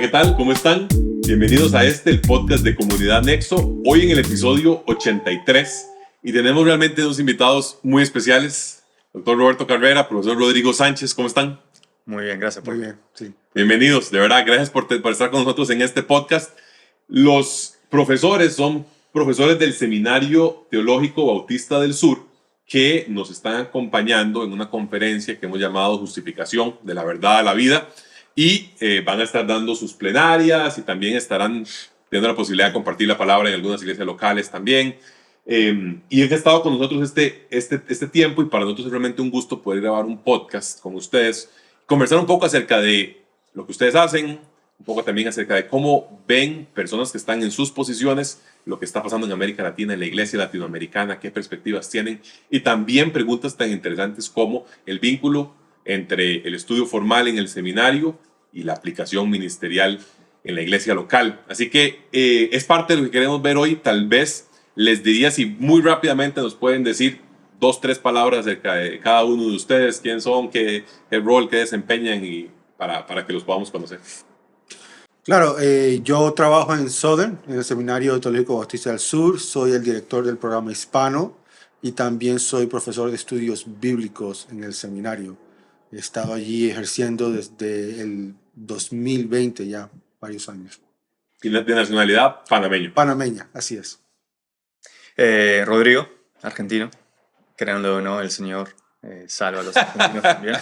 ¿qué tal? ¿Cómo están? Bienvenidos a el podcast de Comunidad Nexo, hoy en el episodio 83, y tenemos realmente dos invitados muy especiales, doctor Roberto Carrera, profesor Rodrigo Sánchez, ¿cómo están? Muy bien, gracias. Muy bien, sí. Bienvenidos, de verdad, gracias por estar con nosotros en este podcast. Los profesores son profesores del Seminario Teológico Bautista del Sur, que nos están acompañando en una conferencia que hemos llamado Justificación de la Verdad a la Vida, y van a estar dando sus plenarias y también estarán teniendo la posibilidad de compartir la palabra en algunas iglesias locales también. Y han estado con nosotros este tiempo, y para nosotros es realmente un gusto poder grabar un podcast con ustedes, conversar un poco acerca de lo que ustedes hacen, un poco también acerca de cómo ven personas que están en sus posiciones, lo que está pasando en América Latina, en la iglesia latinoamericana, qué perspectivas tienen, y también preguntas tan interesantes como el vínculo entre el estudio formal en el seminario y la aplicación ministerial en la iglesia local. Así que es parte de lo que queremos ver hoy. Tal vez les diría si muy rápidamente nos pueden decir 2, 3 palabras acerca de cada uno de ustedes, quién son, qué rol que desempeñan, y para que los podamos conocer. Claro, yo trabajo en Southern, en el Seminario Teológico Bautista del Sur. Soy el director del programa hispano y también soy profesor de estudios bíblicos en el seminario. He estado allí ejerciendo desde el 2020, ya varios años. Y de nacionalidad panameño. Panameña, así es. Rodrigo, argentino. Créanlo o no, el Señor salva a los argentinos también.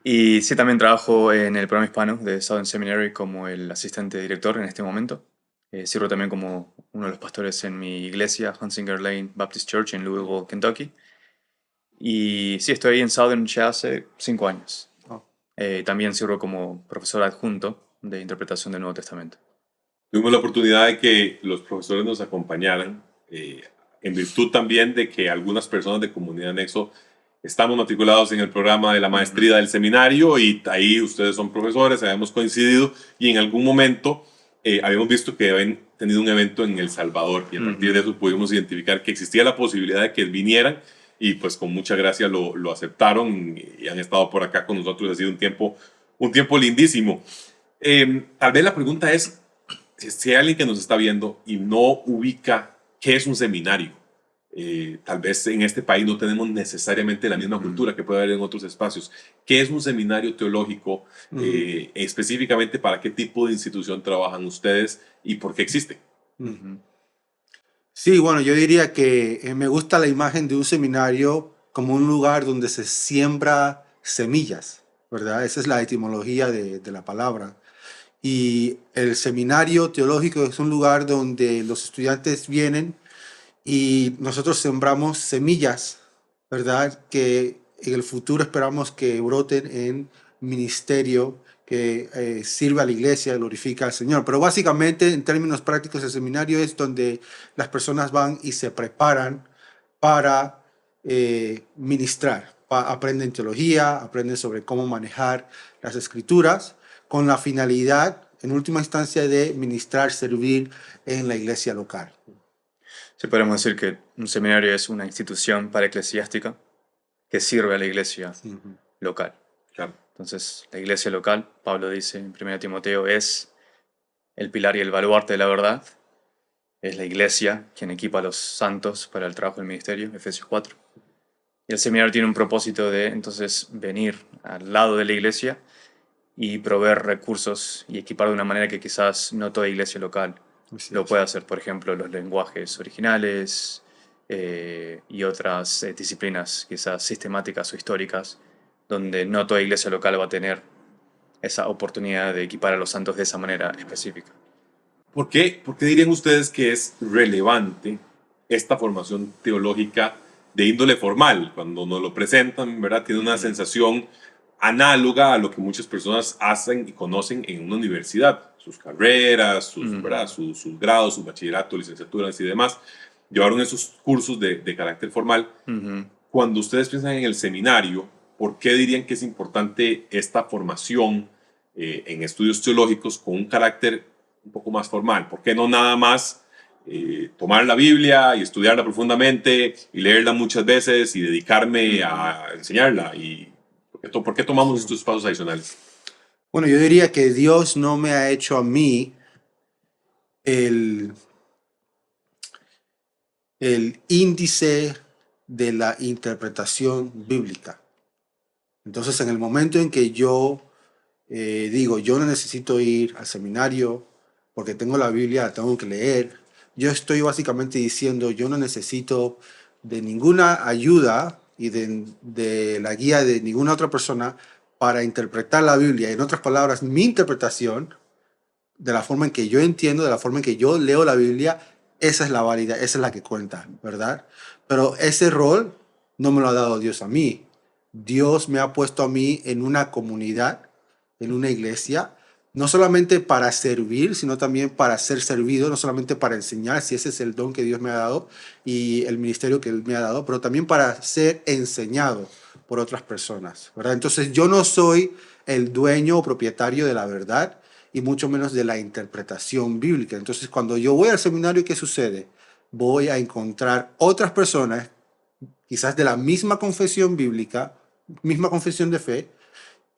Y sí, también trabajo en el programa hispano de Southern Seminary como el asistente director en este momento. Sirvo también como uno de los pastores en mi iglesia, Hunsinger Lane Baptist Church en Louisville, Kentucky. Y sí, estoy ahí en Southern ya hace 5 años. Oh. También sirvo como profesor adjunto de interpretación del Nuevo Testamento. Tuvimos la oportunidad de que los profesores nos acompañaran, en virtud también de que algunas personas de Comunidad Nexo estamos matriculados en el programa de la maestría del seminario, y ahí ustedes son profesores, habíamos coincidido, y en algún momento habíamos visto que habían tenido un evento en El Salvador, y a partir de eso pudimos identificar que existía la posibilidad de que vinieran, y pues con mucha gracia lo aceptaron y han estado por acá con nosotros. Ha sido un tiempo lindísimo. Tal vez la pregunta es, si hay alguien que nos está viendo y no ubica qué es un seminario, tal vez en este país no tenemos necesariamente la misma cultura que puede haber en otros espacios. ¿Qué es un seminario teológico? Específicamente, ¿para qué tipo de institución trabajan ustedes y por qué existe? Sí, bueno, yo diría que me gusta la imagen de un seminario como un lugar donde se siembra semillas, ¿verdad? Esa es la etimología de la palabra. Y el seminario teológico es un lugar donde los estudiantes vienen y nosotros sembramos semillas, ¿verdad? Que en el futuro esperamos que broten en ministerio que sirve a la iglesia, glorifica al Señor. Pero básicamente, en términos prácticos, el seminario es donde las personas van y se preparan para ministrar. Aprenden teología, aprenden sobre cómo manejar las escrituras, con la finalidad, en última instancia, de ministrar, servir en la iglesia local. Sí, podemos decir que un seminario es una institución paraeclesiástica que sirve a la iglesia local. Claro. Entonces, la iglesia local, Pablo dice en 1 Timoteo, es el pilar y el baluarte de la verdad. Es la iglesia quien equipa a los santos para el trabajo del ministerio, Efesios 4. Y el seminario tiene un propósito de, entonces, venir al lado de la iglesia y proveer recursos y equipar de una manera que quizás no toda iglesia local lo puede hacer. Por ejemplo, los lenguajes originales y otras disciplinas quizás sistemáticas o históricas, donde no toda iglesia local va a tener esa oportunidad de equipar a los santos de esa manera específica. ¿Por qué dirían ustedes que es relevante esta formación teológica de índole formal? Cuando nos lo presentan, ¿verdad? Tiene una sensación análoga a lo que muchas personas hacen y conocen en una universidad. Sus carreras, sus grados, su bachillerato, licenciaturas y demás. Llevaron esos cursos de carácter formal. Cuando ustedes piensan en el seminario, ¿por qué dirían que es importante esta formación en estudios teológicos con un carácter un poco más formal? ¿Por qué no nada más tomar la Biblia y estudiarla profundamente y leerla muchas veces y dedicarme a enseñarla? ¿Y por qué tomamos estos pasos adicionales? Bueno, yo diría que Dios no me ha hecho a mí el, el índice de la interpretación bíblica. Entonces, en el momento en que yo digo, yo no necesito ir al seminario porque tengo la Biblia, la tengo que leer, yo estoy básicamente diciendo, yo no necesito de ninguna ayuda y de la guía de ninguna otra persona para interpretar la Biblia. En otras palabras, mi interpretación, de la forma en que yo entiendo, de la forma en que yo leo la Biblia, esa es la válida, esa es la que cuenta, ¿verdad? Pero ese rol no me lo ha dado Dios a mí. Dios me ha puesto a mí en una comunidad, en una iglesia, no solamente para servir, sino también para ser servido, no solamente para enseñar, si ese es el don que Dios me ha dado y el ministerio que Él me ha dado, pero también para ser enseñado por otras personas, ¿verdad? Entonces yo no soy el dueño o propietario de la verdad y mucho menos de la interpretación bíblica. Entonces cuando yo voy al seminario, ¿qué sucede? Voy a encontrar otras personas, quizás de la misma confesión bíblica, misma confesión de fe,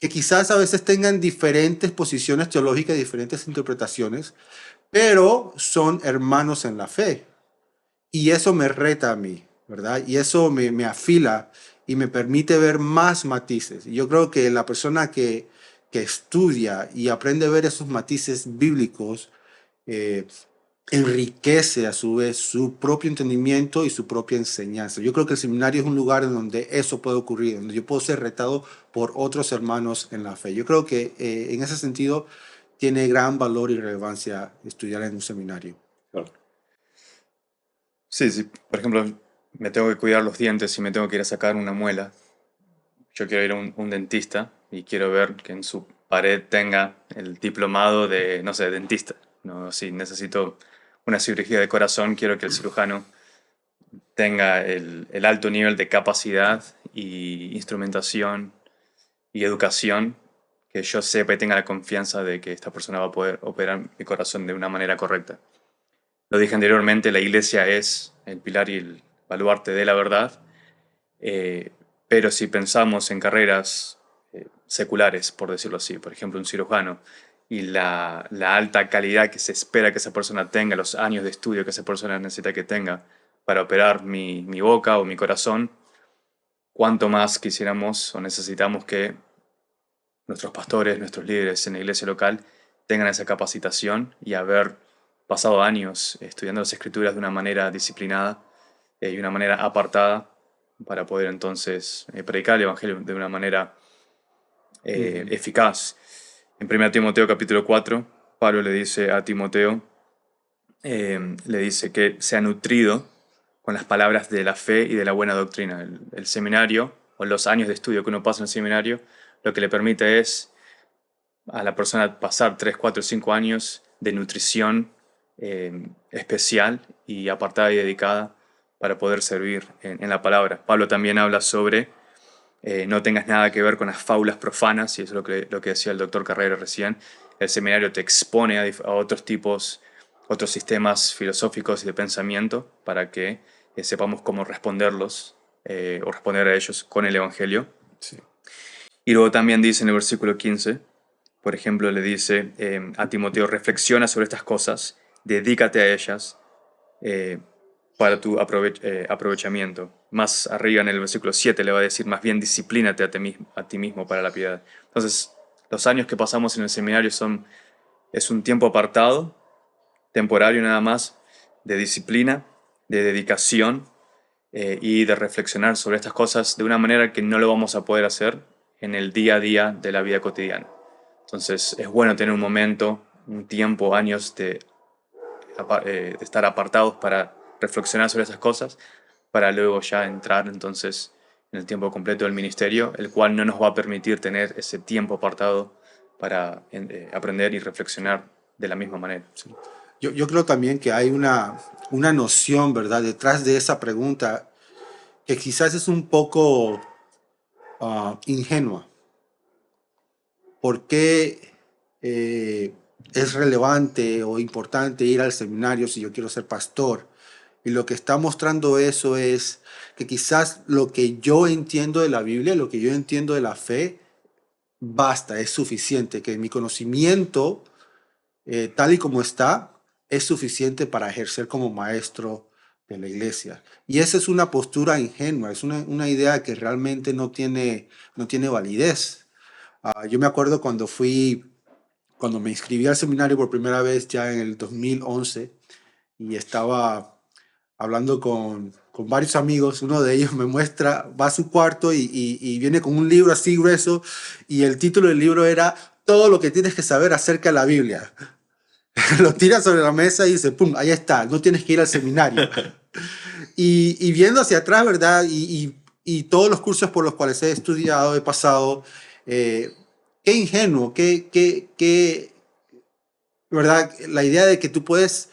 que quizás a veces tengan diferentes posiciones teológicas, diferentes interpretaciones, pero son hermanos en la fe. Y eso me reta a mí, ¿verdad? Y eso me afila y me permite ver más matices. Y yo creo que la persona que estudia y aprende a ver esos matices bíblicos, eh, enriquece a su vez su propio entendimiento y su propia enseñanza. Yo creo que el seminario es un lugar en donde eso puede ocurrir, donde yo puedo ser retado por otros hermanos en la fe. Yo creo que en ese sentido tiene gran valor y relevancia estudiar en un seminario. Claro. Sí, sí. Por ejemplo, me tengo que cuidar los dientes y me tengo que ir a sacar una muela. Yo quiero ir a un dentista y quiero ver que en su pared tenga el diplomado de, no sé, dentista. No, si necesito una cirugía de corazón, quiero que el cirujano tenga el alto nivel de capacidad y instrumentación y educación, que yo sepa y tenga la confianza de que esta persona va a poder operar mi corazón de una manera correcta. Lo dije anteriormente, la iglesia es el pilar y el baluarte de la verdad, eh, pero si pensamos en carreras seculares, por decirlo así, por ejemplo un cirujano, y la alta calidad que se espera que esa persona tenga, los años de estudio que esa persona necesita que tenga para operar mi boca o mi corazón, cuánto más quisiéramos o necesitamos que nuestros pastores, nuestros líderes en la iglesia local tengan esa capacitación y haber pasado años estudiando las escrituras de una manera disciplinada y una manera apartada para poder entonces predicar el evangelio de una manera eficaz. En 1 Timoteo capítulo 4, Pablo le dice a Timoteo, le dice que se ha nutrido con las palabras de la fe y de la buena doctrina. El seminario o los años de estudio que uno pasa en el seminario lo que le permite es a la persona pasar 3, 4, 5 años de nutrición especial y apartada y dedicada para poder servir en la palabra. Pablo también habla sobre no tengas nada que ver con las fábulas profanas, y eso es lo que decía el doctor Carrera recién. El seminario te expone a otros tipos, otros sistemas filosóficos y de pensamiento para que sepamos cómo responderlos o responder a ellos con el Evangelio. Sí. Y luego también dice en el versículo 15, por ejemplo, le dice a Timoteo, reflexiona sobre estas cosas, dedícate a ellas para tu aprovechamiento. Más arriba en el versículo 7 le va a decir, más bien disciplínate a ti mismo para la piedad. Entonces, los años que pasamos en el seminario es un tiempo apartado, temporario nada más, de disciplina, de dedicación y de reflexionar sobre estas cosas de una manera que no lo vamos a poder hacer en el día a día de la vida cotidiana. Entonces es bueno tener un momento, un tiempo, años de estar apartados para reflexionar sobre esas cosas, para luego ya entrar entonces en el tiempo completo del ministerio, el cual no nos va a permitir tener ese tiempo apartado para aprender y reflexionar de la misma manera. Sí. Yo creo también que hay una noción, ¿verdad?, detrás de esa pregunta que quizás es un poco ingenua. ¿Por qué es relevante o importante ir al seminario si yo quiero ser pastor? Y lo que está mostrando eso es que quizás lo que yo entiendo de la Biblia, lo que yo entiendo de la fe, basta, es suficiente, que mi conocimiento, tal y como está, es suficiente para ejercer como maestro de la iglesia. Y esa es una postura ingenua, es una idea que realmente no tiene validez. Yo me acuerdo cuando me inscribí al seminario por primera vez ya en el 2011 y estaba hablando con varios amigos. Uno de ellos me muestra, va a su cuarto y viene con un libro así grueso y el título del libro era Todo lo que tienes que saber acerca de la Biblia. Lo tira sobre la mesa y dice, ¡pum! Ahí está, no tienes que ir al seminario. Y viendo hacia atrás, ¿verdad? Y todos los cursos por los cuales he estudiado, he pasado, qué ingenuo, ¿verdad? La idea de que tú puedes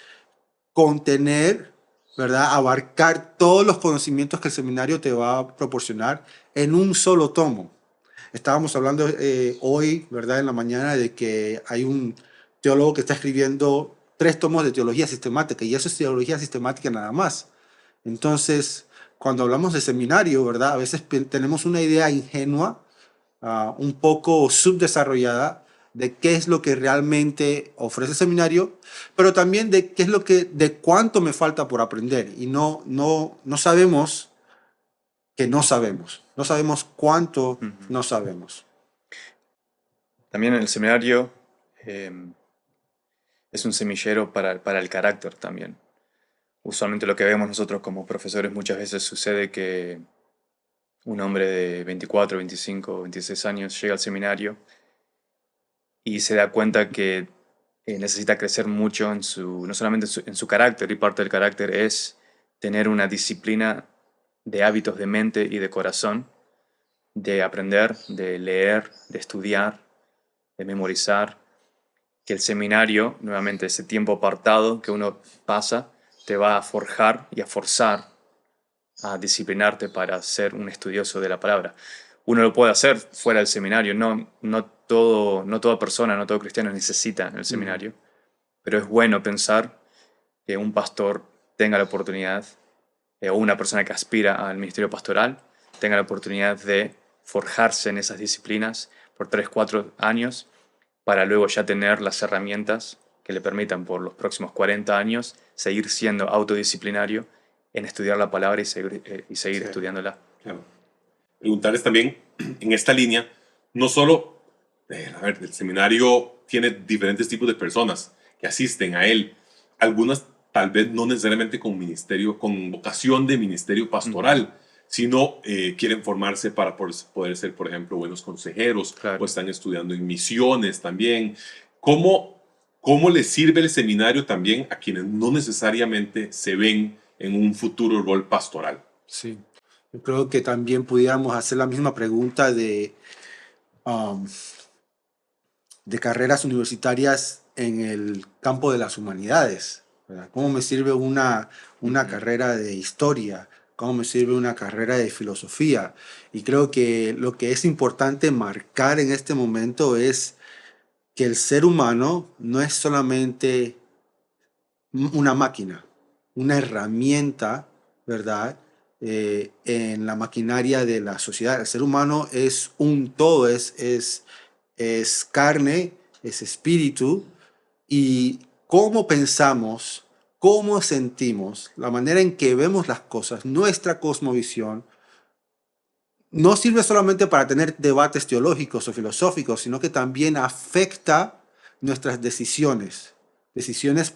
contener, ¿verdad? Abarcar todos los conocimientos que el seminario te va a proporcionar en un solo tomo. Estábamos hablando hoy, ¿verdad? En la mañana de que hay un teólogo que está escribiendo 3 tomos de teología sistemática y eso es teología sistemática nada más. Entonces, cuando hablamos de seminario, ¿verdad? A veces tenemos una idea ingenua, un poco subdesarrollada de qué es lo que realmente ofrece el seminario, pero también de qué es de cuánto me falta por aprender. Y no sabemos que no sabemos. No sabemos cuánto Ujú. no sabemos. También el seminario es un semillero para el carácter también. Usualmente lo que vemos nosotros como profesores muchas veces sucede que un hombre de 24, 25, 26 años llega al seminario y se da cuenta que necesita crecer mucho no solamente en su carácter, y parte del carácter es tener una disciplina de hábitos de mente y de corazón, de aprender, de leer, de estudiar, de memorizar, que el seminario, nuevamente ese tiempo apartado que uno pasa, te va a forjar y a forzar a disciplinarte para ser un estudioso de la palabra. Uno lo puede hacer fuera del seminario, no toda persona, no todo cristiano necesita el seminario, pero es bueno pensar que un pastor tenga la oportunidad, o una persona que aspira al ministerio pastoral, tenga la oportunidad de forjarse en esas disciplinas por 3, 4 años, para luego ya tener las herramientas que le permitan por los próximos 40 años seguir siendo autodisciplinario en estudiar la palabra y seguir Sí, estudiándola. Claro. Preguntarles también en esta línea, no solo, a ver, el seminario tiene diferentes tipos de personas que asisten a él, algunas tal vez no necesariamente con ministerio, con vocación de ministerio pastoral, sino quieren formarse para poder ser, por ejemplo, buenos consejeros, Claro. o están estudiando en misiones también. ¿Cómo les sirve el seminario también a quienes no necesariamente se ven en un futuro rol pastoral? sí. Yo creo que también pudiéramos hacer la misma pregunta um, de carreras universitarias en el campo de las humanidades, ¿verdad? ¿Cómo me sirve una carrera de historia? ¿Cómo me sirve una carrera de filosofía? Y creo que lo que es importante marcar en este momento es que el ser humano no es solamente una máquina, una herramienta, ¿verdad? En la maquinaria de la sociedad. El ser humano es un todo, es carne, es espíritu, y cómo pensamos, cómo sentimos, la manera en que vemos las cosas, nuestra cosmovisión, no sirve solamente para tener debates teológicos o filosóficos, sino que también afecta nuestras decisiones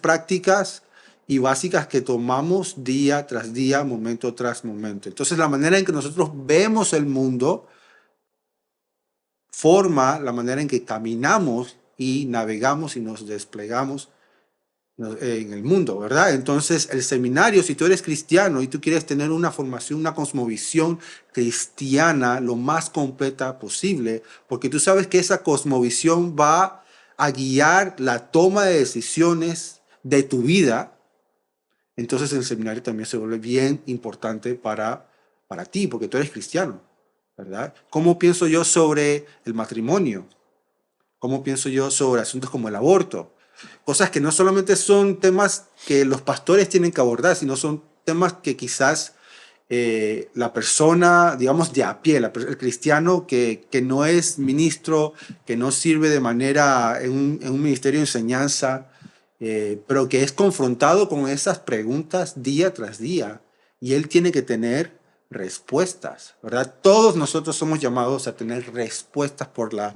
prácticas y básicas que tomamos día tras día, momento tras momento. Entonces, la manera en que nosotros vemos el mundo forma la manera en que caminamos y navegamos y nos desplegamos en el mundo, ¿verdad? Entonces, el seminario, si tú eres cristiano y tú quieres tener una formación, una cosmovisión cristiana lo más completa posible, porque tú sabes que esa cosmovisión va a guiar la toma de decisiones de tu vida, entonces el seminario también se vuelve bien importante para ti, porque tú eres cristiano, ¿verdad? ¿Cómo pienso yo sobre el matrimonio? ¿Cómo pienso yo sobre asuntos como el aborto? Cosas que no solamente son temas que los pastores tienen que abordar, sino son temas que quizás la persona, digamos, de a pie, el cristiano que no es ministro, que no sirve de manera en un ministerio de enseñanza, pero que es confrontado con esas preguntas día tras día. Y él tiene que tener respuestas, ¿verdad? Todos nosotros somos llamados a tener respuestas por la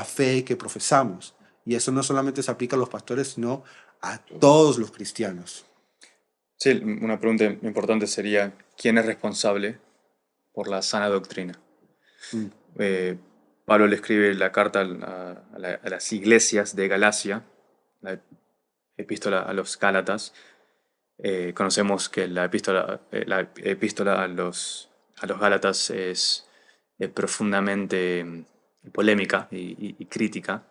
fe que profesamos. Y eso no solamente se aplica a los pastores, sino a todos los cristianos. Sí, una pregunta importante sería, ¿quién es responsable por la sana doctrina? Mm. Pablo le escribe la carta a las iglesias de Galacia, la epístola a los Gálatas. Conocemos que la epístola a los Gálatas es profundamente polémica y crítica.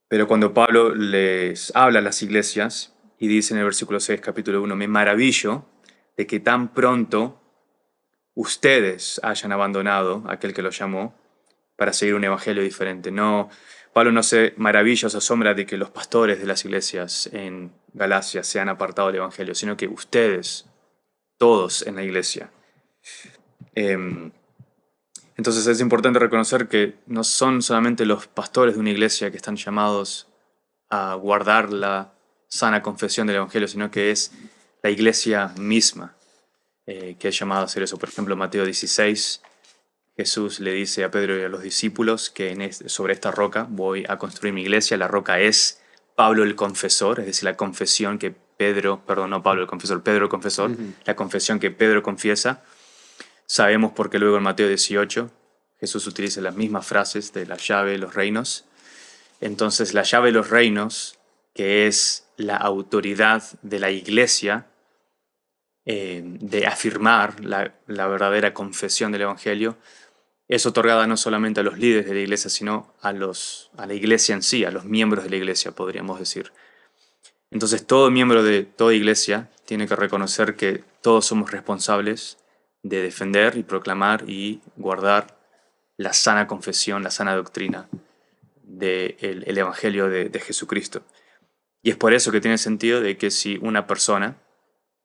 Pero cuando Pablo les habla a las iglesias y dice en el versículo 6, capítulo 1, me maravillo de que tan pronto ustedes hayan abandonado a aquel que los llamó para seguir un evangelio diferente. No, Pablo no se maravilla o se asombra de que los pastores de las iglesias en Galacia se han apartado del evangelio, sino que ustedes, todos en la iglesia. Entonces es importante reconocer que no son solamente los pastores de una iglesia que están llamados a guardar la sana confesión del evangelio, sino que es la iglesia misma que es llamada a hacer eso. Por ejemplo, Mateo 16, Jesús le dice a Pedro y a los discípulos que sobre esta roca voy a construir mi iglesia. La roca es Pablo el confesor, es decir, la confesión que Pedro, perdón, no Pablo el confesor, Pedro el confesor, la confesión que Pedro confiesa. Sabemos porque luego en Mateo 18 Jesús utiliza las mismas frases de la llave de los reinos. Entonces la llave de los reinos, que es la autoridad de la iglesia, de afirmar la verdadera confesión del evangelio, es otorgada no solamente a los líderes de la iglesia, sino a la iglesia en sí, a los miembros de la iglesia, podríamos decir. Entonces todo miembro de toda iglesia tiene que reconocer que todos somos responsables de defender y proclamar y guardar la sana confesión, la sana doctrina del evangelio de Jesucristo. Y es por eso que tiene sentido de que si una persona,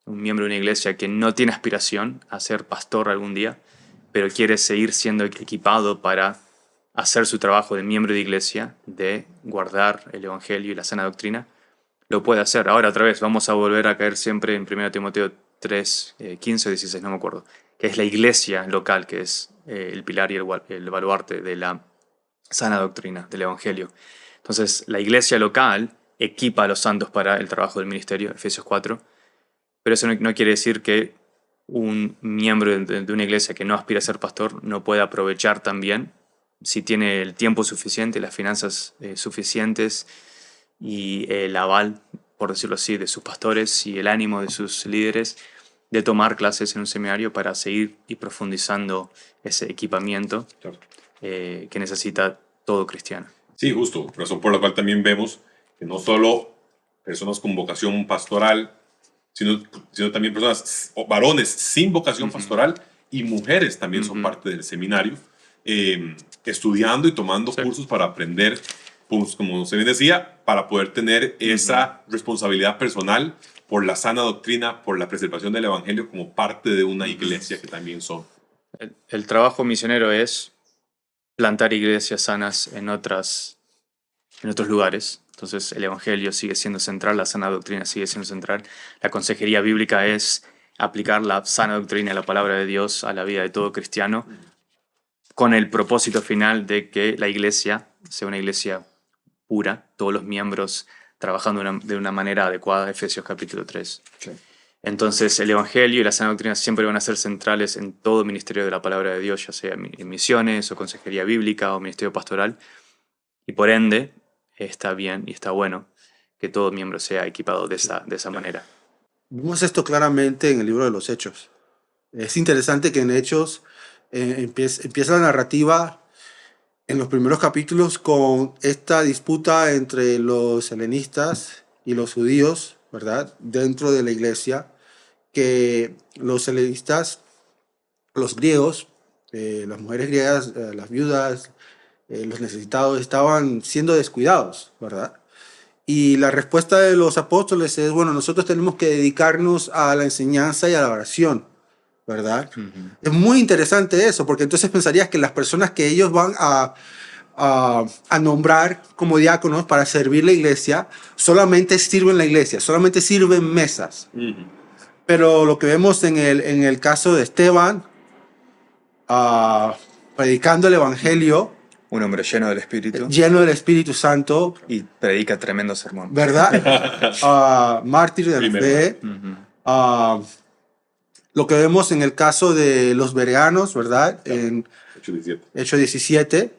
un miembro de una iglesia que no tiene aspiración a ser pastor algún día, pero quiere seguir siendo equipado para hacer su trabajo de miembro de iglesia, de guardar el evangelio y la sana doctrina, lo puede hacer. Ahora otra vez vamos a volver a caer siempre en 1 Timoteo 3, 15 o 16, no me acuerdo, que es la iglesia local, que es el pilar y el baluarte de la sana doctrina del evangelio. Entonces la iglesia local equipa a los santos para el trabajo del ministerio, Efesios 4, pero eso no quiere decir que un miembro de una iglesia que no aspira a ser pastor no pueda aprovechar también, si tiene el tiempo suficiente, las finanzas suficientes y el aval, por decirlo así, de sus pastores y el ánimo de sus líderes, de tomar clases en un seminario para seguir y profundizando ese equipamiento que necesita todo cristiano. Sí, justo, razón por la cual también vemos que no solo personas con vocación pastoral, sino también personas o varones sin vocación pastoral y mujeres también son parte del seminario, estudiando y tomando cursos para aprender, pues, como se bien decía, para poder tener esa responsabilidad personal por la sana doctrina, por la preservación del evangelio como parte de una iglesia que también son. El trabajo misionero es plantar iglesias sanas en otros lugares. Entonces el evangelio sigue siendo central, la sana doctrina sigue siendo central. La consejería bíblica es aplicar la sana doctrina y la palabra de Dios a la vida de todo cristiano con el propósito final de que la iglesia sea una iglesia pura, todos los miembros trabajando de una manera adecuada, Efesios capítulo 3. Sí. Entonces el evangelio y la sana doctrina siempre van a ser centrales en todo ministerio de la palabra de Dios, ya sea en misiones o consejería bíblica o ministerio pastoral, y por ende está bien y está bueno que todo miembro sea equipado de esa manera. Vemos esto claramente en el libro de los Hechos. Es interesante que en Hechos empieza la narrativa en los primeros capítulos con esta disputa entre los helenistas y los judíos, ¿verdad? Dentro de la iglesia, que los helenistas, los griegos, las mujeres griegas, las viudas, los necesitados estaban siendo descuidados, ¿verdad? Y la respuesta de los apóstoles es, bueno, nosotros tenemos que dedicarnos a la enseñanza y a la oración, ¿verdad? Ujú. Es muy interesante eso, porque entonces pensarías que las personas que ellos van a nombrar como diáconos para servir la iglesia solamente sirven la iglesia, solamente sirven mesas. Ujú. Pero lo que vemos en el caso de Esteban, predicando el Evangelio, Un hombre lleno del Espíritu lleno del Espíritu Santo, y predica tremendo sermón. ¿verdad? Mártir de la Primero. fe. Ujú. Lo que vemos en el caso de los bereanos, ¿verdad? En 8:17. Hechos 17,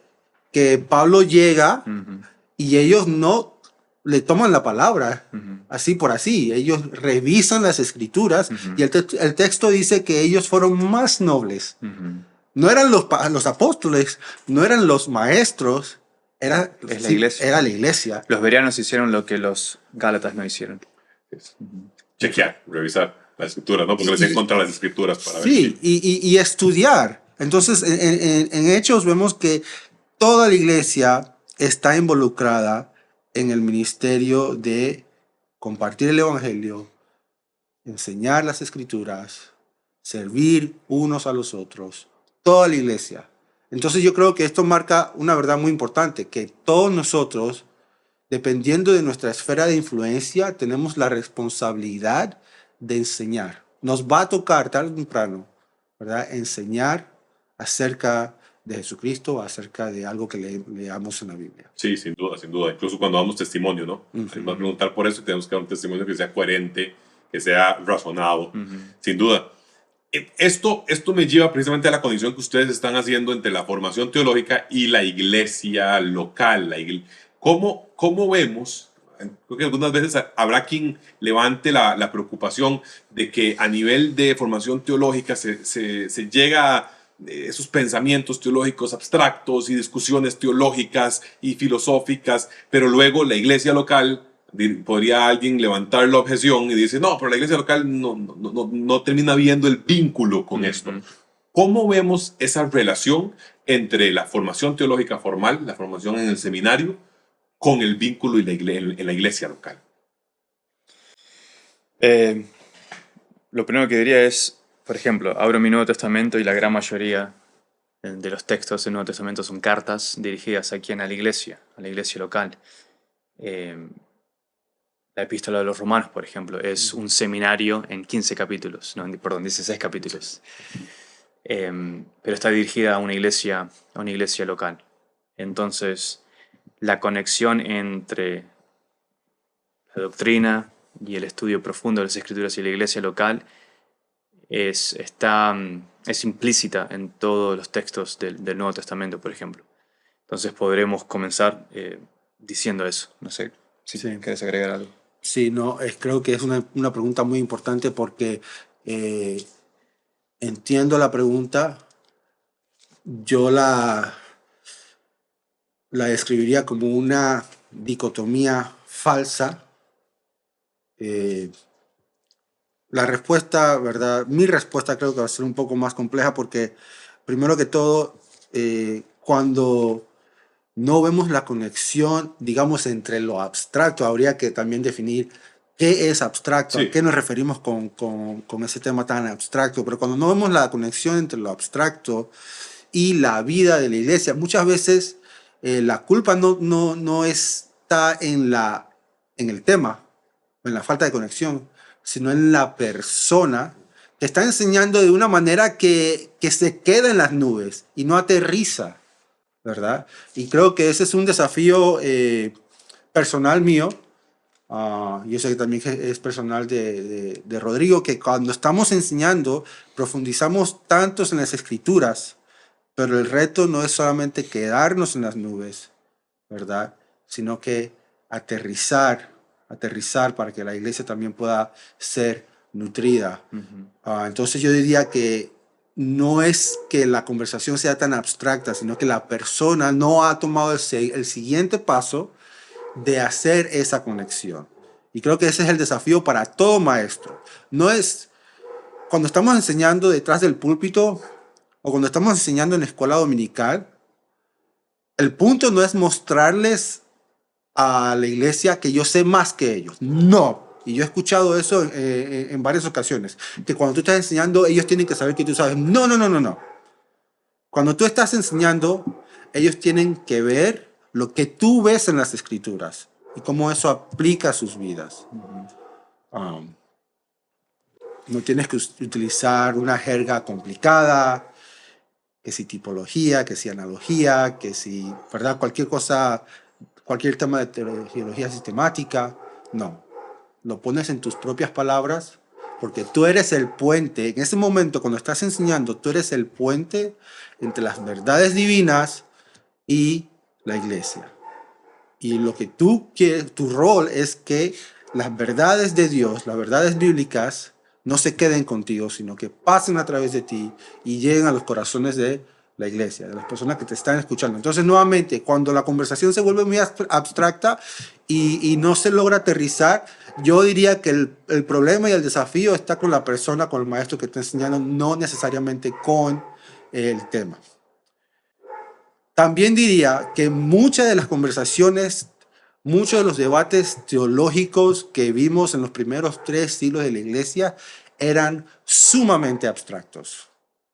que Pablo llega Ujú. y ellos no le toman la palabra, Ujú. así por así. Ellos revisan las escrituras Ujú. y el texto dice que ellos fueron más nobles. Ujú. No eran los apóstoles, no eran los maestros, era, Es la iglesia. era la iglesia. Los bereanos hicieron lo que los gálatas no hicieron. Chequear, revisar la escritura, ¿no? Porque les encontrar las escrituras para ver. Sí, y estudiar. Entonces, en Hechos vemos que toda la iglesia está involucrada en el ministerio de compartir el evangelio, enseñar las escrituras, servir unos a los otros, toda la iglesia. Entonces yo creo que esto marca una verdad muy importante, que todos nosotros, dependiendo de nuestra esfera de influencia, tenemos la responsabilidad de enseñar. Nos va a tocar tarde o temprano, ¿verdad? Enseñar acerca de Jesucristo, acerca de algo que leamos en la Biblia. Sí, sin duda, sin duda. Incluso cuando damos testimonio, ¿no? Ujú. Hay que preguntar por eso y tenemos que dar un testimonio que sea coherente, que sea razonado, Ujú. sin duda. Esto me lleva precisamente a la condición que ustedes están haciendo entre la formación teológica y la iglesia local. ¿Cómo vemos? Creo que algunas veces habrá quien levante la preocupación de que a nivel de formación teológica se llega a esos pensamientos teológicos abstractos y discusiones teológicas y filosóficas, pero luego la iglesia local, podría alguien levantar la objeción y dice, no, pero la iglesia local no termina viendo el vínculo con esto. Ujú. ¿Cómo vemos esa relación entre la formación teológica formal, la formación en el seminario, con el vínculo en la iglesia local? Lo primero que diría es, por ejemplo, abro mi Nuevo Testamento y la gran mayoría de los textos del Nuevo Testamento son cartas dirigidas a quién, a la iglesia local. La epístola de los Romanos, por ejemplo, es un seminario en 15 capítulos, no, perdón, 16 capítulos. Pero está dirigida a una iglesia local. Entonces, la conexión entre la doctrina y el estudio profundo de las escrituras y la iglesia local es implícita en todos los textos del Nuevo Testamento, por ejemplo. Entonces podremos comenzar diciendo eso. No sé si Sí. quieres agregar algo. Sí, no, creo que es una pregunta muy importante porque entiendo la pregunta. Yo la describiría como una dicotomía falsa. La respuesta, ¿verdad? Mi respuesta creo que va a ser un poco más compleja porque, primero que todo, cuando no vemos la conexión, digamos, entre lo abstracto, habría que también definir qué es abstracto, Sí. a qué nos referimos con ese tema tan abstracto. Pero cuando no vemos la conexión entre lo abstracto y la vida de la iglesia, muchas veces la culpa no está en el tema, en la falta de conexión, sino en la persona que está enseñando de una manera que se queda en las nubes y no aterriza, ¿verdad? Y creo que ese es un desafío personal mío. Yo sé que también es personal de Rodrigo, que cuando estamos enseñando profundizamos tantos en las escrituras, pero el reto no es solamente quedarnos en las nubes, ¿verdad? Sino que aterrizar para que la iglesia también pueda ser nutrida. Ujú. Entonces yo diría que no es que la conversación sea tan abstracta, sino que la persona no ha tomado el siguiente paso de hacer esa conexión. Y creo que ese es el desafío para todo maestro. No es cuando estamos enseñando detrás del púlpito o cuando estamos enseñando en la escuela dominical, el punto no es mostrarles a la iglesia que yo sé más que ellos. No. Y yo he escuchado eso en varias ocasiones, que cuando tú estás enseñando, ellos tienen que saber que tú sabes. No, no, no, no, no. Cuando tú estás enseñando, ellos tienen que ver lo que tú ves en las escrituras y cómo eso aplica a sus vidas. Um, no tienes que utilizar una jerga complicada, que si tipología, que si analogía, que si, ¿verdad? Cualquier cosa, cualquier tema de teología sistemática. No, lo pones en tus propias palabras, porque tú eres el puente. En ese momento, cuando estás enseñando, tú eres el puente entre las verdades divinas y la iglesia. Y lo que tú quieres, tu rol es que las verdades de Dios, las verdades bíblicas, no se queden contigo, sino que pasen a través de ti y lleguen a los corazones de la iglesia, de las personas que te están escuchando. Entonces, nuevamente, cuando la conversación se vuelve muy abstracta y no se logra aterrizar, yo diría que el problema y el desafío está con la persona, con el maestro que está enseñando, no necesariamente con el tema. También diría que muchas de las conversaciones, muchos de los debates teológicos que vimos en los primeros 3 siglos de la iglesia eran sumamente abstractos.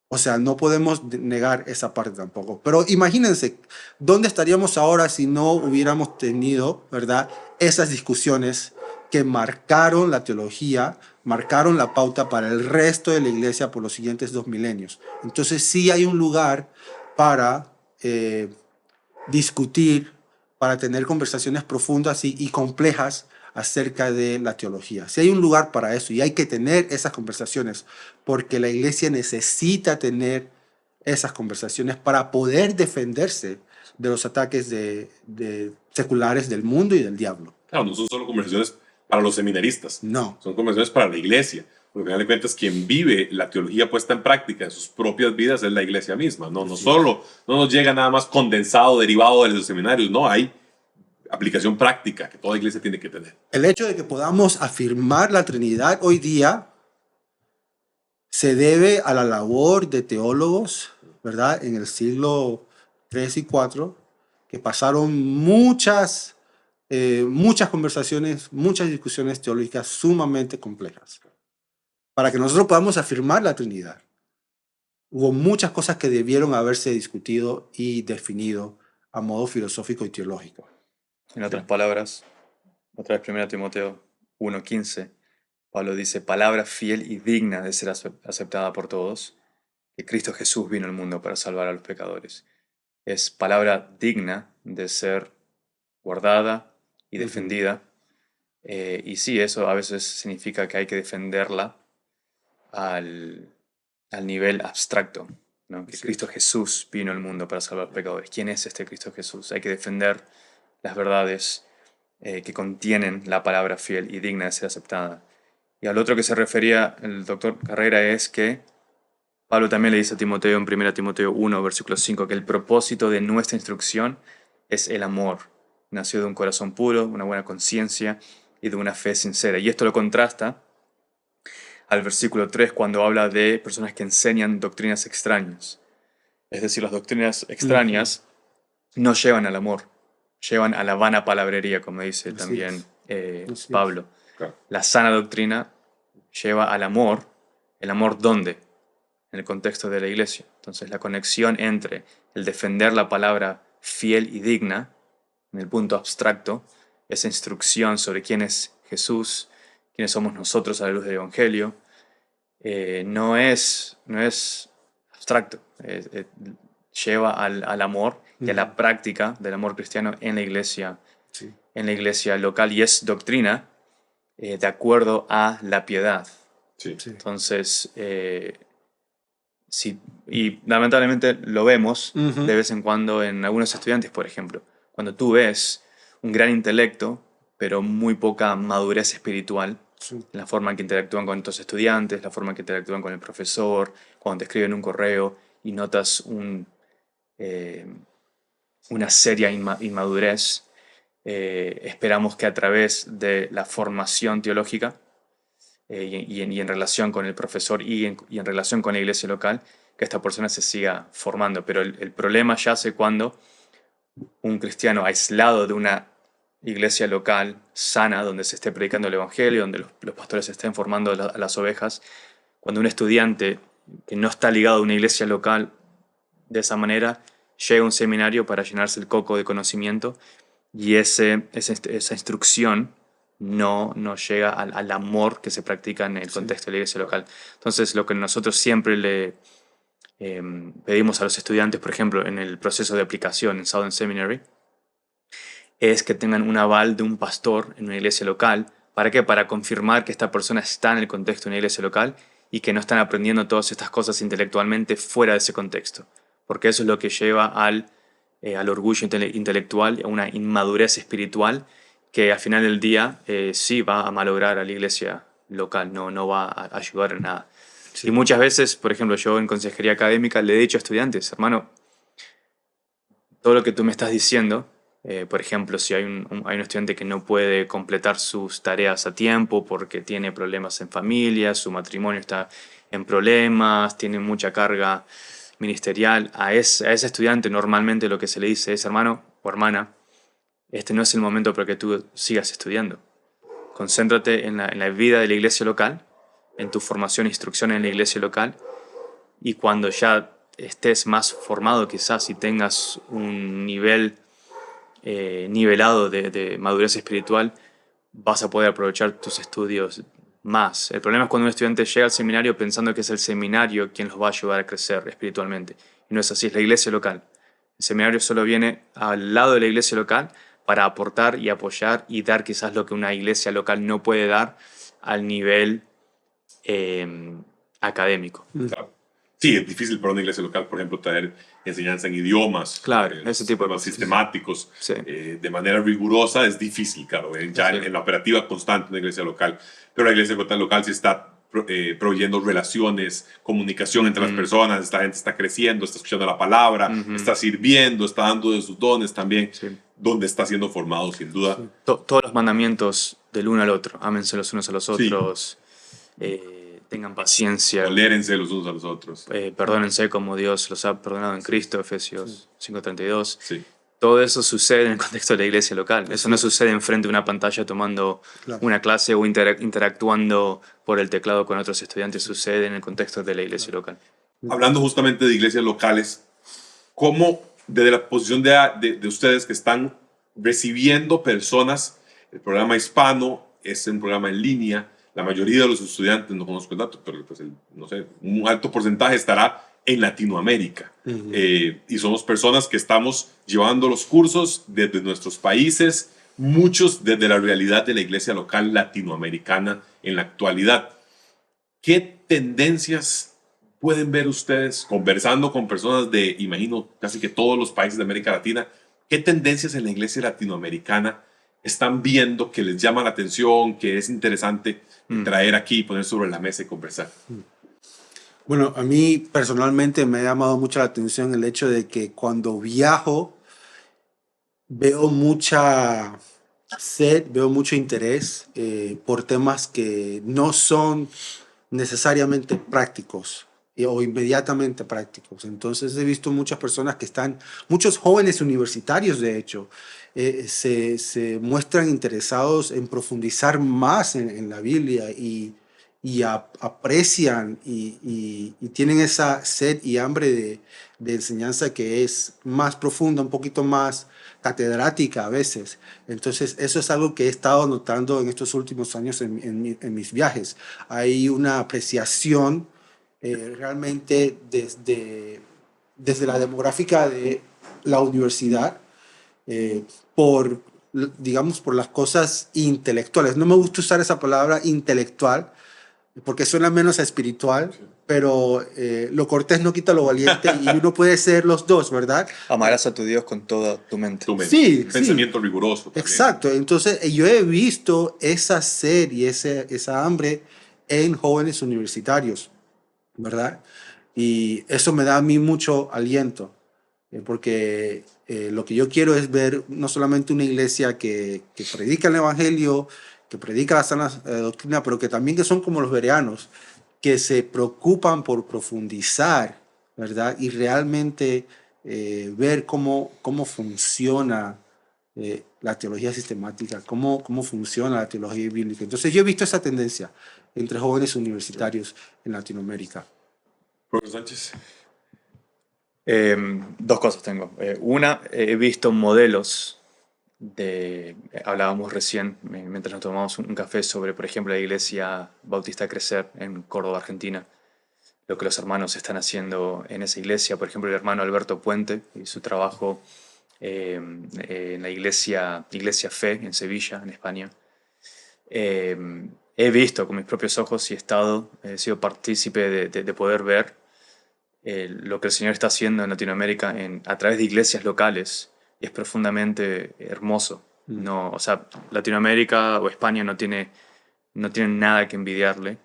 O sea, no podemos negar esa parte tampoco. Pero imagínense, ¿dónde estaríamos ahora si no hubiéramos tenido, ¿verdad?, esas discusiones que marcaron la teología, marcaron la pauta para el resto de la iglesia por los siguientes 2 milenios? Entonces sí hay un lugar para discutir, para tener conversaciones profundas y complejas acerca de la teología. Si hay un lugar para eso y hay que tener esas conversaciones, porque la iglesia necesita tener esas conversaciones para poder defenderse de los ataques de seculares del mundo y del diablo. Claro, no son solo conversaciones para los seminaristas, No. son conversaciones para la iglesia. Porque al final de cuentas, quien vive la teología puesta en práctica en sus propias vidas es la iglesia misma. No, no nos llega nada más condensado, derivado de los seminarios. No, hay aplicación práctica que toda iglesia tiene que tener. El hecho de que podamos afirmar la Trinidad hoy día se debe a la labor de teólogos, ¿verdad? En el siglo III y IV, que pasaron muchas conversaciones, muchas discusiones teológicas sumamente complejas, para que nosotros podamos afirmar la Trinidad. Hubo muchas cosas que debieron haberse discutido y definido a modo filosófico y teológico. En otras palabras, otra vez 1 Timoteo 1:15, Pablo dice, palabra fiel y digna de ser aceptada por todos, que Cristo Jesús vino al mundo para salvar a los pecadores. Es palabra digna de ser guardada y defendida. Y sí, eso a veces significa que hay que defenderla al nivel abstracto, ¿no? Que Cristo Jesús vino al mundo para salvar pecadores. ¿Quién es este Cristo Jesús? Hay que defender las verdades que contienen la palabra fiel y digna de ser aceptada. Y al otro que se refería el doctor Carrera es que Pablo también le dice a Timoteo en 1 Timoteo 1, versículo 5, que el propósito de nuestra instrucción es el amor. Nació de un corazón puro, una buena conciencia y de una fe sincera. Y esto lo contrasta al versículo 3 cuando habla de personas que enseñan doctrinas extrañas. Es decir, las doctrinas extrañas no llevan al amor, llevan a la vana palabrería, como dice también Pablo. Claro. La sana doctrina lleva al amor. ¿El amor dónde? En el contexto de la iglesia. Entonces la conexión entre el defender la palabra fiel y digna, en el punto abstracto, esa instrucción sobre quién es Jesús, quiénes somos nosotros a la luz del Evangelio, no es abstracto, lleva al amor y a la práctica del amor cristiano en la iglesia, en la iglesia local, y es doctrina de acuerdo a la piedad. Entonces, sí, y lamentablemente lo vemos de vez en cuando en algunos estudiantes, por ejemplo. Cuando tú ves un gran intelecto, pero muy poca madurez espiritual, la forma en que interactúan con otros estudiantes, la forma en que interactúan con el profesor, cuando te escriben un correo y notas una seria inmadurez, esperamos que a través de la formación teológica y en relación con el profesor y en relación con la iglesia local, que esta persona se siga formando. Pero el problema yace cuando un cristiano aislado de una iglesia local, sana, donde se esté predicando el evangelio, donde los pastores estén formando a las ovejas, cuando un estudiante que no está ligado a una iglesia local de esa manera llega a un seminario para llenarse el coco de conocimiento y esa instrucción no llega al amor que se practica en el contexto de la iglesia local. Entonces, lo que nosotros siempre le pedimos a los estudiantes, por ejemplo, en el proceso de aplicación en Southern Seminary, es que tengan un aval de un pastor en una iglesia local. ¿Para qué? Para confirmar que esta persona está en el contexto de una iglesia local y que no están aprendiendo todas estas cosas intelectualmente fuera de ese contexto. Porque eso es lo que lleva al orgullo intelectual, a una inmadurez espiritual que al final del día sí va a malograr a la iglesia local, no va a ayudar en nada. Sí. Y muchas veces, por ejemplo, yo en consejería académica le he dicho a estudiantes, hermano, todo lo que tú me estás diciendo, por ejemplo, si hay un estudiante que no puede completar sus tareas a tiempo porque tiene problemas en familia, su matrimonio está en problemas, tiene mucha carga ministerial, a ese estudiante normalmente lo que se le dice es, hermano o hermana, este no es el momento para que tú sigas estudiando. Concéntrate en la vida de la iglesia local, en tu formación e instrucción en la iglesia local, y cuando ya estés más formado quizás y tengas un nivel nivelado de madurez espiritual, vas a poder aprovechar tus estudios más. El problema es cuando un estudiante llega al seminario pensando que es el seminario quien los va a ayudar a crecer espiritualmente. Y no es así, es la iglesia local. El seminario solo viene al lado de la iglesia local para aportar y apoyar y dar quizás lo que una iglesia local no puede dar al nivel académico. Claro. Sí, es difícil para una iglesia local, por ejemplo, traer enseñanza en idiomas, Claro, ese tipo de temas cosas. sistemáticos, Sí. de manera rigurosa es difícil, claro, ya Sí. en la operativa constante de una iglesia local. Pero la iglesia local sí está proveyendo relaciones, comunicación entre las personas, esta gente está creciendo, está escuchando la palabra, está sirviendo, está dando de sus dones también, Sí. donde está siendo formado, sin duda. Todos los mandamientos del uno al otro, ámense los unos a los Sí. otros, tengan paciencia, Tolérense los unos a los otros. perdónense como Dios los ha perdonado en Cristo, Efesios 5:32. Sí. Todo eso sucede en el contexto de la iglesia local. Eso no sucede enfrente de una pantalla tomando Claro. una clase o interactuando por el teclado con otros estudiantes. Sucede en el contexto de la iglesia local. Hablando justamente de iglesias locales, ¿cómo desde la posición de ustedes que están recibiendo personas, el programa hispano es un programa en línea, la mayoría de los estudiantes, no conozco el dato, pero pues no sé, un alto porcentaje estará en Latinoamérica. Y somos personas que estamos llevando los cursos desde nuestros países, muchos desde la realidad de la iglesia local latinoamericana en la actualidad. ¿Qué tendencias pueden ver ustedes conversando con personas de, imagino, casi que todos los países de América Latina? ¿Qué tendencias en la iglesia latinoamericana están viendo que les llama la atención, que es interesante traer aquí, poner sobre la mesa y conversar? Bueno, a mí personalmente me ha llamado mucho la atención el hecho de que cuando viajo veo mucha sed, veo mucho interés por temas que no son necesariamente prácticos o inmediatamente prácticos. Entonces he visto muchas personas que están, muchos jóvenes universitarios de hecho, se muestran interesados en profundizar más en la Biblia y aprecian y tienen esa sed y hambre de enseñanza que es más profunda, un poquito más catedrática a veces. Entonces, eso es algo que he estado notando en estos últimos años en mis viajes. Hay una apreciación realmente desde la demográfica de la universidad por, digamos, por las cosas intelectuales. No me gusta usar esa palabra intelectual porque suena menos espiritual, pero lo cortés no quita lo valiente y uno puede ser los dos, ¿verdad? Amarás a tu Dios con toda tu mente. Sí, Pensamiento riguroso también. Exacto. Entonces, yo he visto esa sed y esa hambre en jóvenes universitarios, ¿verdad? Y eso me da a mí mucho aliento, porque lo que yo quiero es ver no solamente una iglesia que predica el evangelio, que predica la sana doctrina, pero que también que son como los bereanos, que se preocupan por profundizar, ¿verdad? Y realmente ver cómo funciona la teología sistemática, cómo funciona la teología bíblica. Entonces yo he visto esa tendencia entre jóvenes universitarios en Latinoamérica. Profesor Sánchez. Dos cosas tengo. Una, he visto modelos hablábamos recién, mientras nos tomamos un café, sobre, por ejemplo, la Iglesia Bautista Crecer en Córdoba, Argentina. Lo que los hermanos están haciendo en esa iglesia. Por ejemplo, el hermano Alberto Puente y su trabajo en la iglesia Fe en Sevilla, en España. He visto con mis propios ojos y he sido partícipe de poder ver lo que el Señor está haciendo en Latinoamérica a través de iglesias locales, y es profundamente hermoso. No, o sea, Latinoamérica o España no tiene nada que envidiarle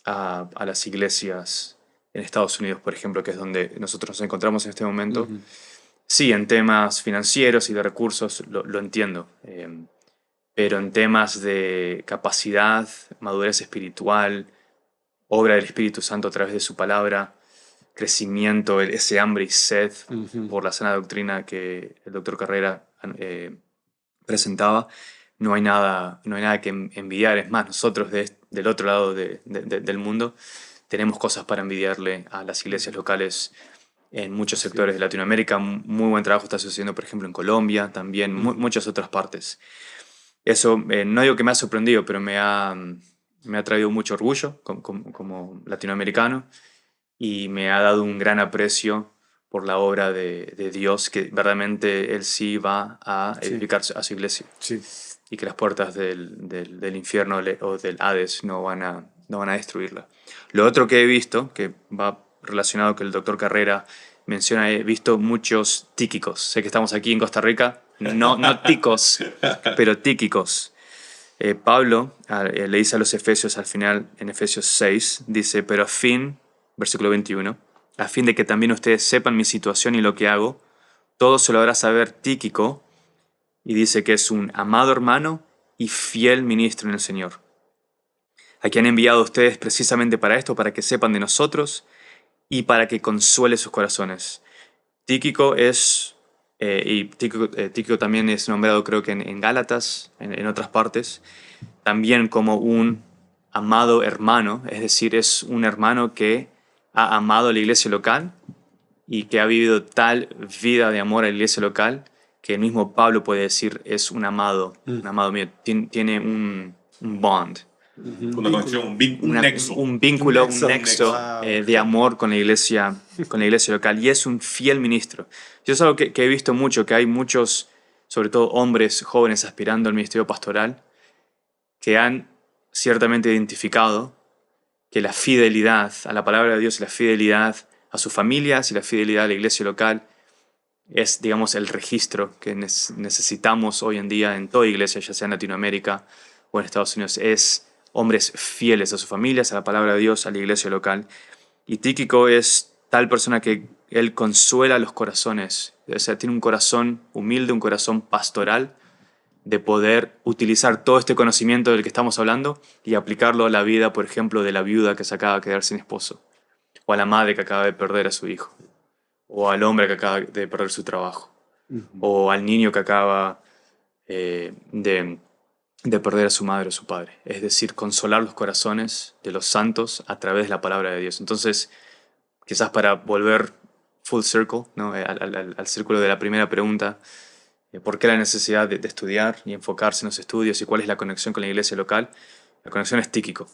a las iglesias en Estados Unidos, por ejemplo, que es donde nosotros nos encontramos en este momento. Sí, en temas financieros y de recursos lo entiendo, pero en temas de capacidad, madurez espiritual, obra del Espíritu Santo a través de su palabra, crecimiento, ese hambre y sed por la sana doctrina que el doctor Carrera presentaba, no hay nada que envidiar. Es más, nosotros del otro lado del mundo tenemos cosas para envidiarle a las iglesias locales en muchos sectores de Latinoamérica. Muy buen trabajo está sucediendo, por ejemplo, en Colombia, también muchas otras partes. Eso no digo que me ha sorprendido, pero me ha traído mucho orgullo como latinoamericano, y me ha dado un gran aprecio por la obra de Dios, que verdaderamente Él sí va a edificar a su iglesia. Sí. Y que las puertas del infierno o del Hades no van a destruirla. Lo otro que he visto, que va relacionado que el doctor Carrera menciona, he visto muchos tíquicos. Sé que estamos aquí en Costa Rica, no ticos, pero tíquicos. Pablo le dice a los Efesios al final, en Efesios 6, dice, pero a fin, versículo 21, a fin de que también ustedes sepan mi situación y lo que hago, todo se lo hará saber Tíquico, y dice que es un amado hermano y fiel ministro en el Señor, a quien han enviado a ustedes precisamente para esto, para que sepan de nosotros y para que consuele sus corazones. Tíquico Tíquico también es nombrado, creo que en Gálatas, en otras partes, también como un amado hermano, es decir, es un hermano que ha amado a la iglesia local y que ha vivido tal vida de amor a la iglesia local que el mismo Pablo puede decir es un amado mío, tiene un bond. Una conexión, un nexo. Un vínculo, un nexo Wow. de amor con la iglesia local, y es un fiel ministro. Yo es algo que he visto mucho, que hay muchos, sobre todo hombres jóvenes aspirando al ministerio pastoral, que han ciertamente identificado que la fidelidad a la palabra de Dios y la fidelidad a sus familias y la fidelidad a la iglesia local es, digamos, el registro que necesitamos hoy en día en toda iglesia, ya sea en Latinoamérica o en Estados Unidos. Es hombres fieles a sus familias, a la palabra de Dios, a la iglesia local. Y Tíquico es tal persona que él consuela los corazones, o sea, tiene un corazón humilde, un corazón pastoral, de poder utilizar todo este conocimiento del que estamos hablando y aplicarlo a la vida, por ejemplo, de la viuda que se acaba de quedar sin esposo, o a la madre que acaba de perder a su hijo, o al hombre que acaba de perder su trabajo, o al niño que acaba de perder a su madre o su padre. Es decir, consolar los corazones de los santos a través de la palabra de Dios. Entonces, quizás para volver full circle, ¿no? al círculo de la primera pregunta, ¿por qué la necesidad de estudiar y enfocarse en los estudios y cuál es la conexión con la iglesia local? La conexión es Tíquico.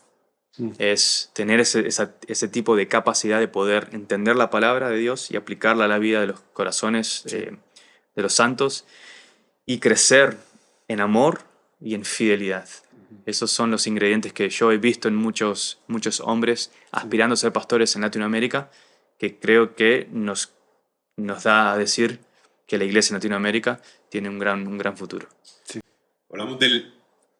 Es tener ese tipo de capacidad de poder entender la palabra de Dios y aplicarla a la vida de los corazones de los santos, y crecer en amor y en fidelidad. Esos son los ingredientes que yo he visto en muchos hombres aspirando a ser pastores en Latinoamérica, que creo que nos da a decir que la iglesia en Latinoamérica tiene un gran futuro. Hablamos de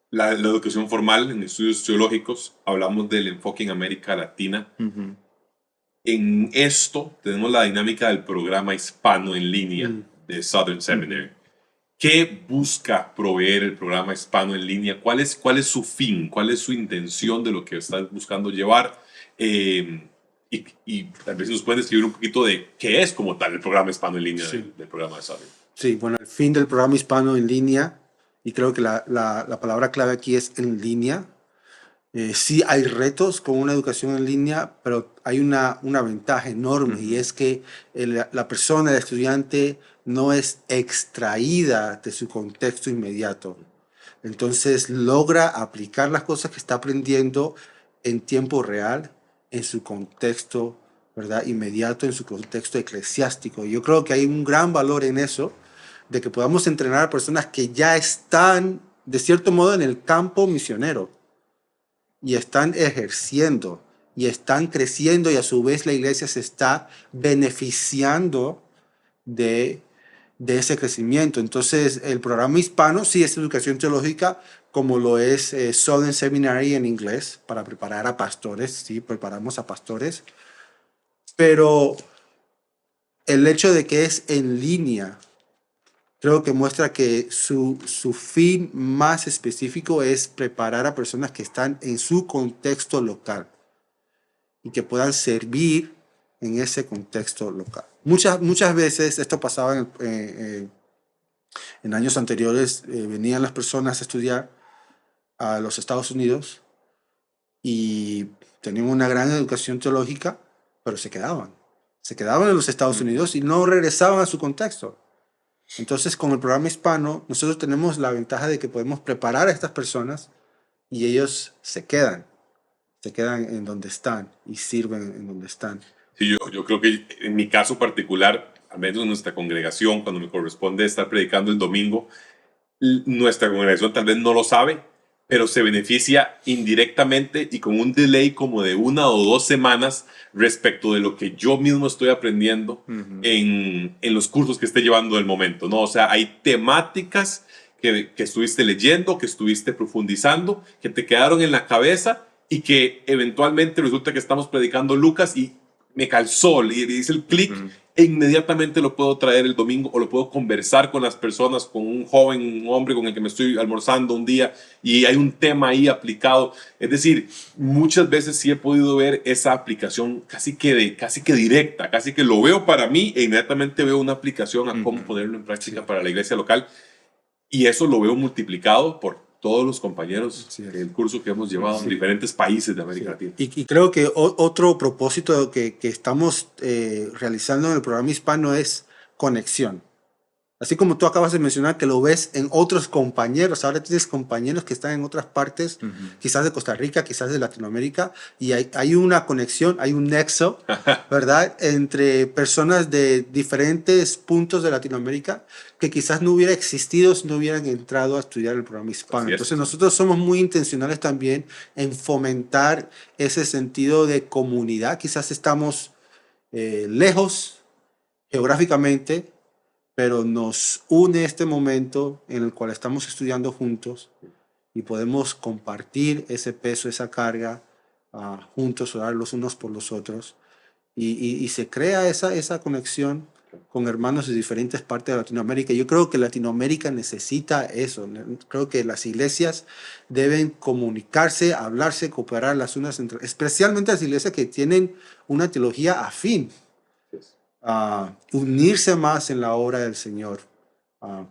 la educación formal en estudios teológicos, hablamos del enfoque en América Latina. En esto tenemos la dinámica del programa hispano en línea de Southern Seminary. ¿Qué busca proveer el programa hispano en línea? ¿Cuál es su fin? ¿Cuál es su intención de lo que está buscando llevar? Y tal vez nos pueden describir un poquito de qué es como tal el programa hispano en línea del programa de Southern. Sí, bueno, el fin del programa hispano en línea, y creo que la palabra clave aquí es en línea. Sí hay retos con una educación en línea, pero hay una ventaja enorme y es que la persona, el estudiante, no es extraída de su contexto inmediato. Entonces logra aplicar las cosas que está aprendiendo en tiempo real, en su contexto, ¿verdad? Inmediato, en su contexto eclesiástico. Yo creo que hay un gran valor en eso, de que podamos entrenar a personas que ya están, de cierto modo, en el campo misionero y están ejerciendo y están creciendo y a su vez la iglesia se está beneficiando de, de ese crecimiento. Entonces, el programa hispano sí es educación teológica, como lo es Southern Seminary en inglés, para preparar a pastores, sí, preparamos a pastores, pero el hecho de que es en línea, creo que muestra que su fin más específico es preparar a personas que están en su contexto local y que puedan servir en ese contexto local. Muchas veces esto pasaba en años anteriores, venían las personas a estudiar a los Estados Unidos y tenían una gran educación teológica, pero se quedaban. Se quedaban en los Estados Unidos y no regresaban a su contexto. Entonces, con el programa hispano, nosotros tenemos la ventaja de que podemos preparar a estas personas y ellos se quedan en donde están y sirven en donde están. Sí, yo creo que en mi caso particular, al menos en nuestra congregación, cuando me corresponde estar predicando el domingo, nuestra congregación tal vez no lo sabe, pero se beneficia indirectamente y con un delay como de 1 o 2 semanas respecto de lo que yo mismo estoy aprendiendo en los cursos que esté llevando del momento, ¿no? O sea, hay temáticas que estuviste leyendo, que estuviste profundizando, que te quedaron en la cabeza y que eventualmente resulta que estamos predicando Lucas y me calzó, y hice el clic e inmediatamente lo puedo traer el domingo o lo puedo conversar con las personas, con un joven, un hombre con el que me estoy almorzando un día y hay un tema ahí aplicado. Es decir, muchas veces sí he podido ver esa aplicación casi que directa, casi que lo veo para mí e inmediatamente veo una aplicación a cómo ponerlo en práctica para la iglesia local y eso lo veo multiplicado por todos los compañeros del curso que hemos llevado en diferentes países de América Latina. Y creo que otro propósito que estamos realizando en el programa hispano es conexión. Así como tú acabas de mencionar que lo ves en otros compañeros, ahora tienes compañeros que están en otras partes, quizás de Costa Rica, quizás de Latinoamérica, y hay una conexión, hay un nexo, ¿verdad?, entre personas de diferentes puntos de Latinoamérica que quizás no hubiera existido si no hubieran entrado a estudiar el programa hispano. Entonces nosotros somos muy intencionales también en fomentar ese sentido de comunidad. Quizás estamos lejos geográficamente, pero nos une este momento en el cual estamos estudiando juntos y podemos compartir ese peso, esa carga juntos, orar los unos por los otros y se crea esa conexión con hermanos de diferentes partes de Latinoamérica. Yo creo que Latinoamérica necesita eso. Creo que las iglesias deben comunicarse, hablarse, cooperar las unas entre, especialmente las iglesias que tienen una teología afín. Unirse más en la obra del Señor.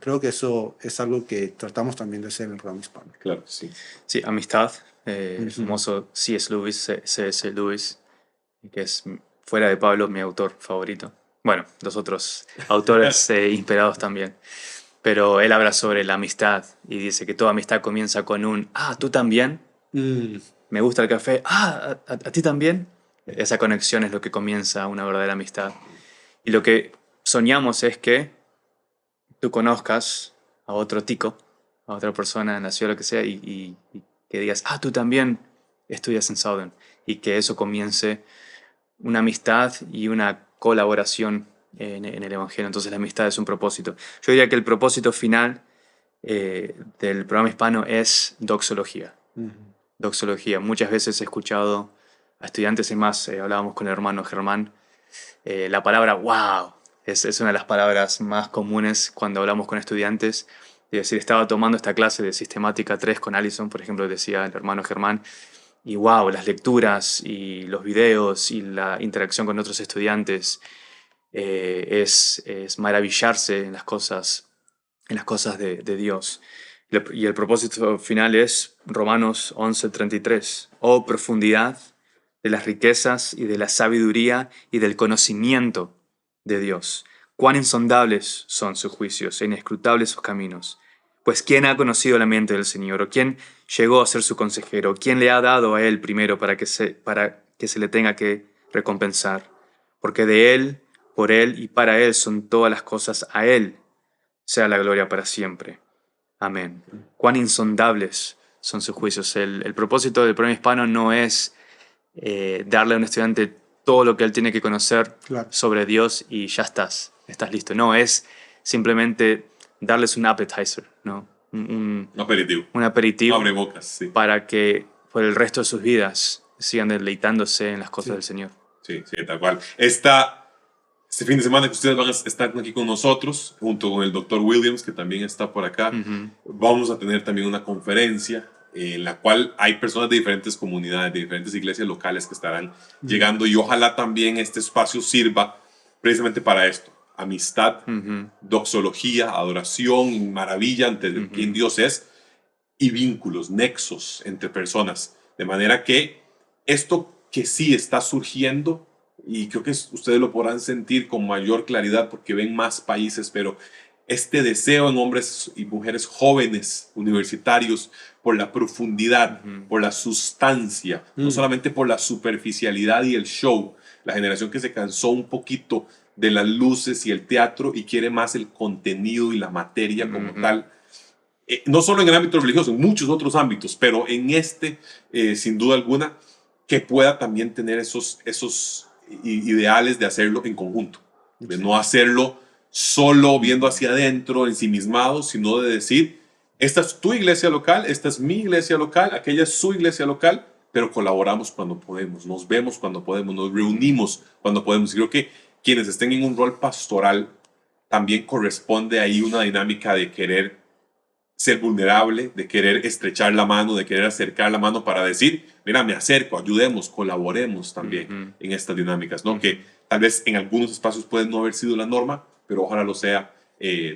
Creo que eso es algo que tratamos también de hacer en el programa hispano. Claro, sí. Sí, amistad. El famoso C.S. Lewis, que es, fuera de Pablo, mi autor favorito. Bueno, los otros autores inspirados también. Pero él habla sobre la amistad y dice que toda amistad comienza con un ¿tú también? Me gusta el café. ¿A ti también? Esa conexión es lo que comienza una verdadera amistad. Y lo que soñamos es que tú conozcas a otro tico, a otra persona en la ciudad, lo que sea, y que digas, tú también estudias en Southern. Y que eso comience una amistad y una colaboración en el Evangelio. Entonces la amistad es un propósito. Yo diría que el propósito final del programa hispano es doxología. Doxología. Muchas veces he escuchado a estudiantes, y más hablábamos con el hermano Germán, la palabra wow es una de las palabras más comunes cuando hablamos con estudiantes. Es decir, estaba tomando esta clase de sistemática 3 con Allison, por ejemplo, decía el hermano Germán, y wow, las lecturas y los videos y la interacción con otros estudiantes. es maravillarse en las cosas de Dios. Y el propósito final es Romanos 11:33. Oh, profundidad de las riquezas y de la sabiduría y del conocimiento de Dios. Cuán insondables son sus juicios e inescrutables sus caminos. Pues ¿quién ha conocido la mente del Señor? ¿O quién llegó a ser su consejero? ¿Quién le ha dado a él primero para que se le tenga que recompensar? Porque de él, por él y para él son todas las cosas. A él sea la gloria para siempre. Amén. Cuán insondables son sus juicios. El propósito del programa hispano no es darle a un estudiante todo lo que él tiene que conocer Claro. sobre Dios y ya estás listo. No, es simplemente darles un appetizer, ¿no? Un aperitivo. Un aperitivo Abre bocas, sí. para que por el resto de sus vidas sigan deleitándose en las cosas del Señor. Sí, tal cual. Este fin de semana que ustedes van a estar aquí con nosotros, junto con el Dr. Williams, que también está por acá, vamos a tener también una conferencia en la cual hay personas de diferentes comunidades, de diferentes iglesias locales que estarán llegando, y ojalá también este espacio sirva precisamente para esto: amistad, doxología, adoración, maravilla ante quien Dios es, y vínculos, nexos entre personas, de manera que esto que sí está surgiendo, y creo que ustedes lo podrán sentir con mayor claridad porque ven más países, pero este deseo en hombres y mujeres jóvenes, universitarios, por la profundidad, por la sustancia, no solamente por la superficialidad y el show, la generación que se cansó un poquito de las luces y el teatro y quiere más el contenido y la materia como tal. No solo en el ámbito religioso, en muchos otros ámbitos, pero en sin duda alguna, que pueda también tener esos ideales de hacerlo en conjunto, de no hacerlo solo viendo hacia adentro, ensimismado, sino de decir: esta es tu iglesia local, esta es mi iglesia local, aquella es su iglesia local, pero colaboramos cuando podemos, nos vemos cuando podemos, nos reunimos cuando podemos. Y creo que quienes estén en un rol pastoral, también corresponde ahí una dinámica de querer ser vulnerable, de querer estrechar la mano, de querer acercar la mano para decir: mira, me acerco, ayudemos, colaboremos también en estas dinámicas, ¿no? Que tal vez en algunos espacios pueden no haber sido la norma, pero ojalá lo sea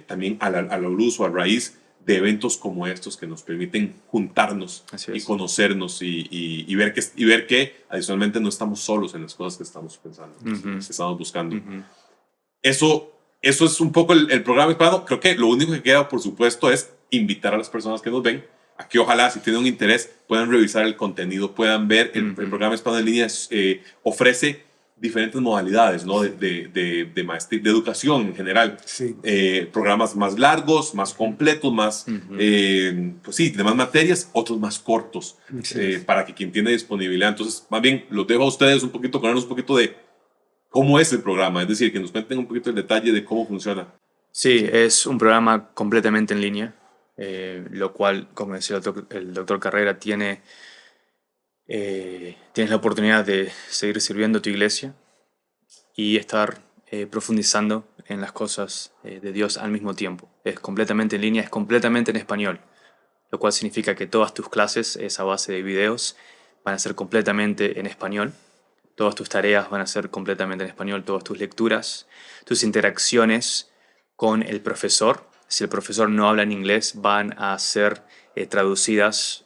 también a la luz o a raíz de eventos como estos que nos permiten juntarnos y conocernos y ver que adicionalmente no estamos solos en las cosas que estamos pensando, que estamos buscando. Eso es un poco el programa hispano. Creo que lo único que queda, por supuesto, es invitar a las personas que nos ven a que ojalá, si tienen un interés, puedan revisar el contenido, puedan ver. El programa hispano en línea ofrece diferentes modalidades, ¿no? de maestría, de educación en general. Sí. Programas más largos, más completos, más, pues sí, de más materias, otros más cortos, para que quien tiene disponibilidad. Entonces, más bien, los dejo a ustedes un poquito, contarnos un poquito de cómo es el programa, es decir, que nos cuenten un poquito el detalle de cómo funciona. Sí, es un programa completamente en línea, lo cual, como decía el doctor Carrera, tienes la oportunidad de seguir sirviendo a tu iglesia y estar profundizando en las cosas de Dios al mismo tiempo. Es completamente en línea, es completamente en español, lo cual significa que todas tus clases, esa base de videos, van a ser completamente en español. Todas tus tareas van a ser completamente en español, todas tus lecturas, tus interacciones con el profesor. Si el profesor no habla en inglés, van a ser traducidas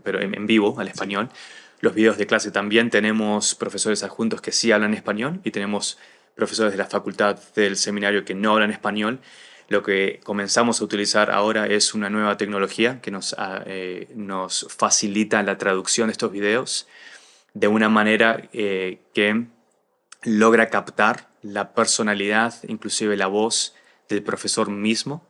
pero en vivo al español. Los videos de clase también. Tenemos profesores adjuntos que sí hablan español y tenemos profesores de la facultad del seminario que no hablan español. Lo que comenzamos a utilizar ahora es una nueva tecnología que nos facilita la traducción de estos videos de una manera que logra captar la personalidad, inclusive la voz del profesor mismo,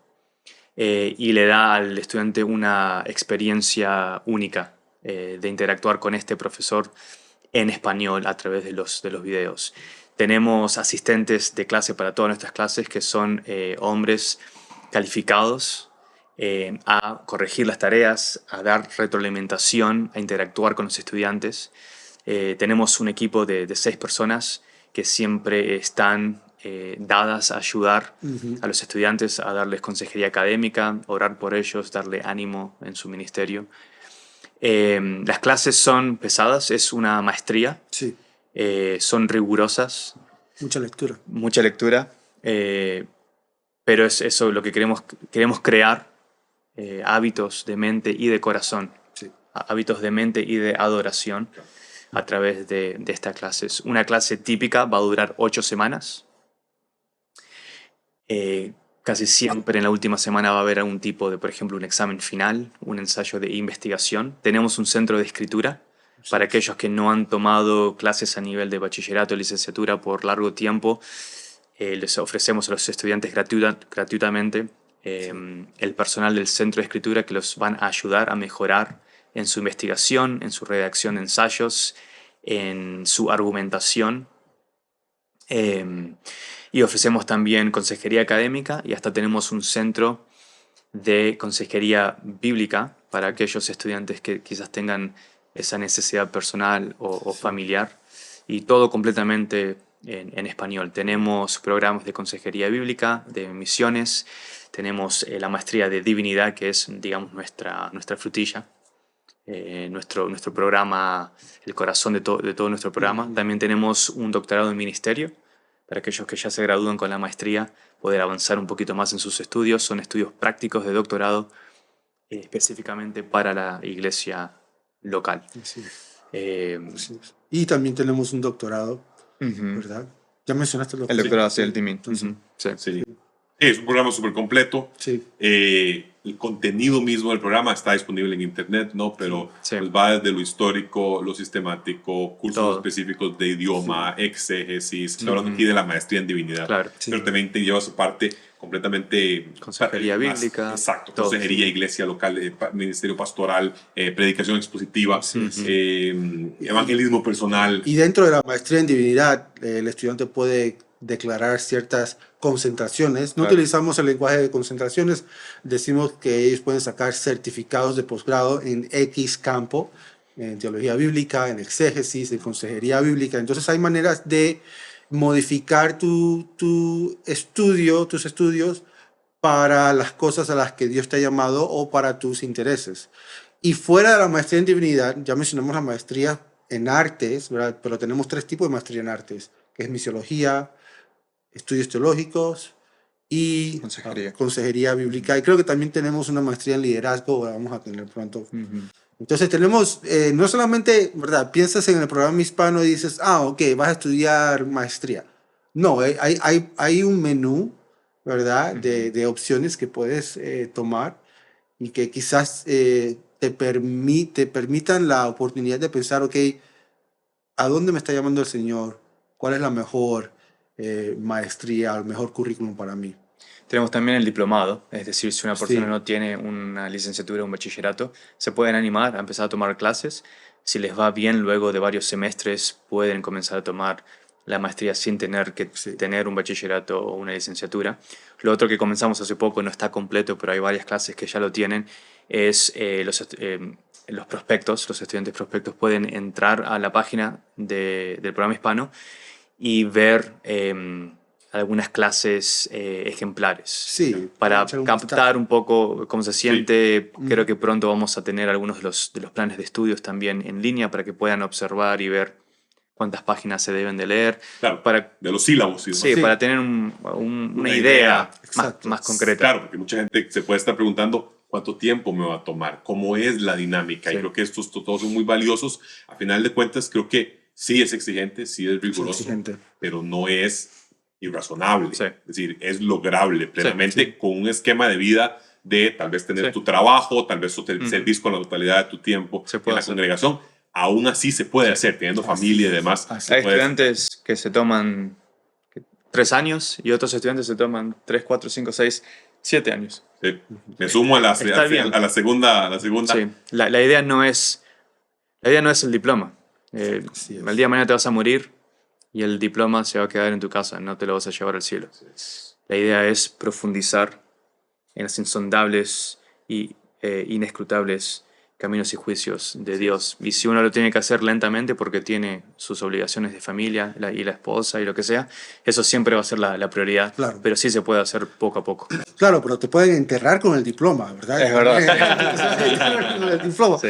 y le da al estudiante una experiencia única de interactuar con este profesor en español a través de los videos. Tenemos asistentes de clase para todas nuestras clases que son hombres calificados a corregir las tareas, a dar retroalimentación, a interactuar con los estudiantes. Tenemos un equipo de 6 personas que siempre están dadas a ayudar a los estudiantes, a darles consejería académica, orar por ellos, darle ánimo en su ministerio. Las clases son pesadas, es una maestría, Sí. son rigurosas, Mucha lectura. mucha lectura, pero es eso lo que queremos crear, hábitos de mente y de corazón, Sí. hábitos de mente y de adoración a través de estas clases. Una clase típica va a durar 8 semanas. Casi siempre en la última semana va a haber algún tipo de, por ejemplo, un examen final, un ensayo de investigación. Tenemos un centro de escritura para aquellos que no han tomado clases a nivel de bachillerato o licenciatura por largo tiempo. Les ofrecemos a los estudiantes gratuitamente el personal del centro de escritura que los van a ayudar a mejorar en su investigación, en su redacción de ensayos, en su argumentación. Y ofrecemos también consejería académica y hasta tenemos un centro de consejería bíblica para aquellos estudiantes que quizás tengan esa necesidad personal o familiar, y todo completamente en español. Tenemos programas de consejería bíblica, de misiones, tenemos la maestría de divinidad, que es, digamos, nuestra frutilla, nuestro programa, el corazón de todo nuestro programa. También tenemos un doctorado en ministerio, para aquellos que ya se gradúan con la maestría, poder avanzar un poquito más en sus estudios. Son estudios prácticos de doctorado específicamente para la iglesia local. Así es. Eh, Así es. Y también tenemos un doctorado, ujú. ¿verdad? Ya mencionaste el El doctorado. doctorado, sí, el Timin. Entonces, Ujú, sí. Sí. Es un programa súper completo. sí. El contenido mismo del programa está disponible en internet, ¿no? Pero Sí. pues va desde lo histórico, lo sistemático, cursos Todo. específicos de idioma, exégesis. Estoy hablando aquí de la maestría en divinidad. Claro. Sí. Pero también te lleva su parte completamente... Consejería más- bíblica, Exacto. todo. Consejería, iglesia local, ministerio pastoral, predicación expositiva, evangelismo personal. Y dentro de la maestría en divinidad, el estudiante puede declarar ciertas concentraciones. No Claro. utilizamos el lenguaje de concentraciones, decimos que ellos pueden sacar certificados de posgrado en X campo, en teología bíblica, en exégesis, en consejería bíblica. Entonces hay maneras de modificar tus estudios para las cosas a las que Dios te ha llamado o para tus intereses. Y fuera de la maestría en divinidad, ya mencionamos la maestría en artes, ¿verdad? Pero tenemos 3 tipos de maestría en artes, que es misiología, estudios teológicos y consejería bíblica. Y creo que también tenemos una maestría en liderazgo, la vamos a tener pronto. Ujú. Entonces tenemos, no solamente, ¿verdad? Piensas en el programa hispano y dices, ok, vas a estudiar maestría. No, hay un menú, ¿verdad? De opciones que puedes tomar y que quizás te permitan la oportunidad de pensar, ok, ¿a dónde me está llamando el Señor? ¿Cuál es la mejor maestría, el mejor currículum para mí? Tenemos también el diplomado, es decir, si una persona Sí. no tiene una licenciatura o un bachillerato, se pueden animar a empezar a tomar clases. Si les va bien, luego de varios semestres pueden comenzar a tomar la maestría sin tener que Sí. tener un bachillerato o una licenciatura. Lo otro que comenzamos hace poco, no está completo, pero hay varias clases que ya lo tienen, es los prospectos. Los estudiantes prospectos pueden entrar a la página del programa hispano y ver algunas clases ejemplares. Sí. Para echar un captar vistazo. un poco cómo se siente. Sí. Creo que pronto vamos a tener algunos de los planes de estudios también en línea para que puedan observar y ver cuántas páginas se deben de leer. Claro, Para, de los sílabos. Y demás. sí, Sí. para tener una Una idea idea. más, Exacto. más concreta. Claro, porque mucha gente se puede estar preguntando cuánto tiempo me va a tomar, cómo es la dinámica. Sí. Y creo que estos todos son muy valiosos. A final de cuentas, creo que sí es exigente, sí es riguroso, exigente. pero no es irrazonable. Sí. Es decir, es lograble plenamente sí. con un esquema de vida de tal vez tener Sí. tu trabajo, tal vez Ujú. servir con la totalidad de tu tiempo Se en puede la hacer. congregación. Aún así se puede hacer, teniendo familia y demás. Así se Hay puede hacer. estudiantes que se toman 3 años y otros estudiantes se toman 3, 4, 5, 6, 7 años. Sí. Me sumo a la segunda. Sí, la idea no es el diploma. Así es. El día de mañana te vas a morir y el diploma se va a quedar en tu casa, no te lo vas a llevar al cielo. La idea es profundizar en las insondables y inescrutables caminos y juicios de Dios. Y si uno lo tiene que hacer lentamente porque tiene sus obligaciones de familia y la esposa y lo que sea, eso siempre va a ser la prioridad. Claro. Pero sí se puede hacer poco a poco. Claro, pero te pueden enterrar con el diploma, ¿verdad? Es verdad. Con el diploma. Sí.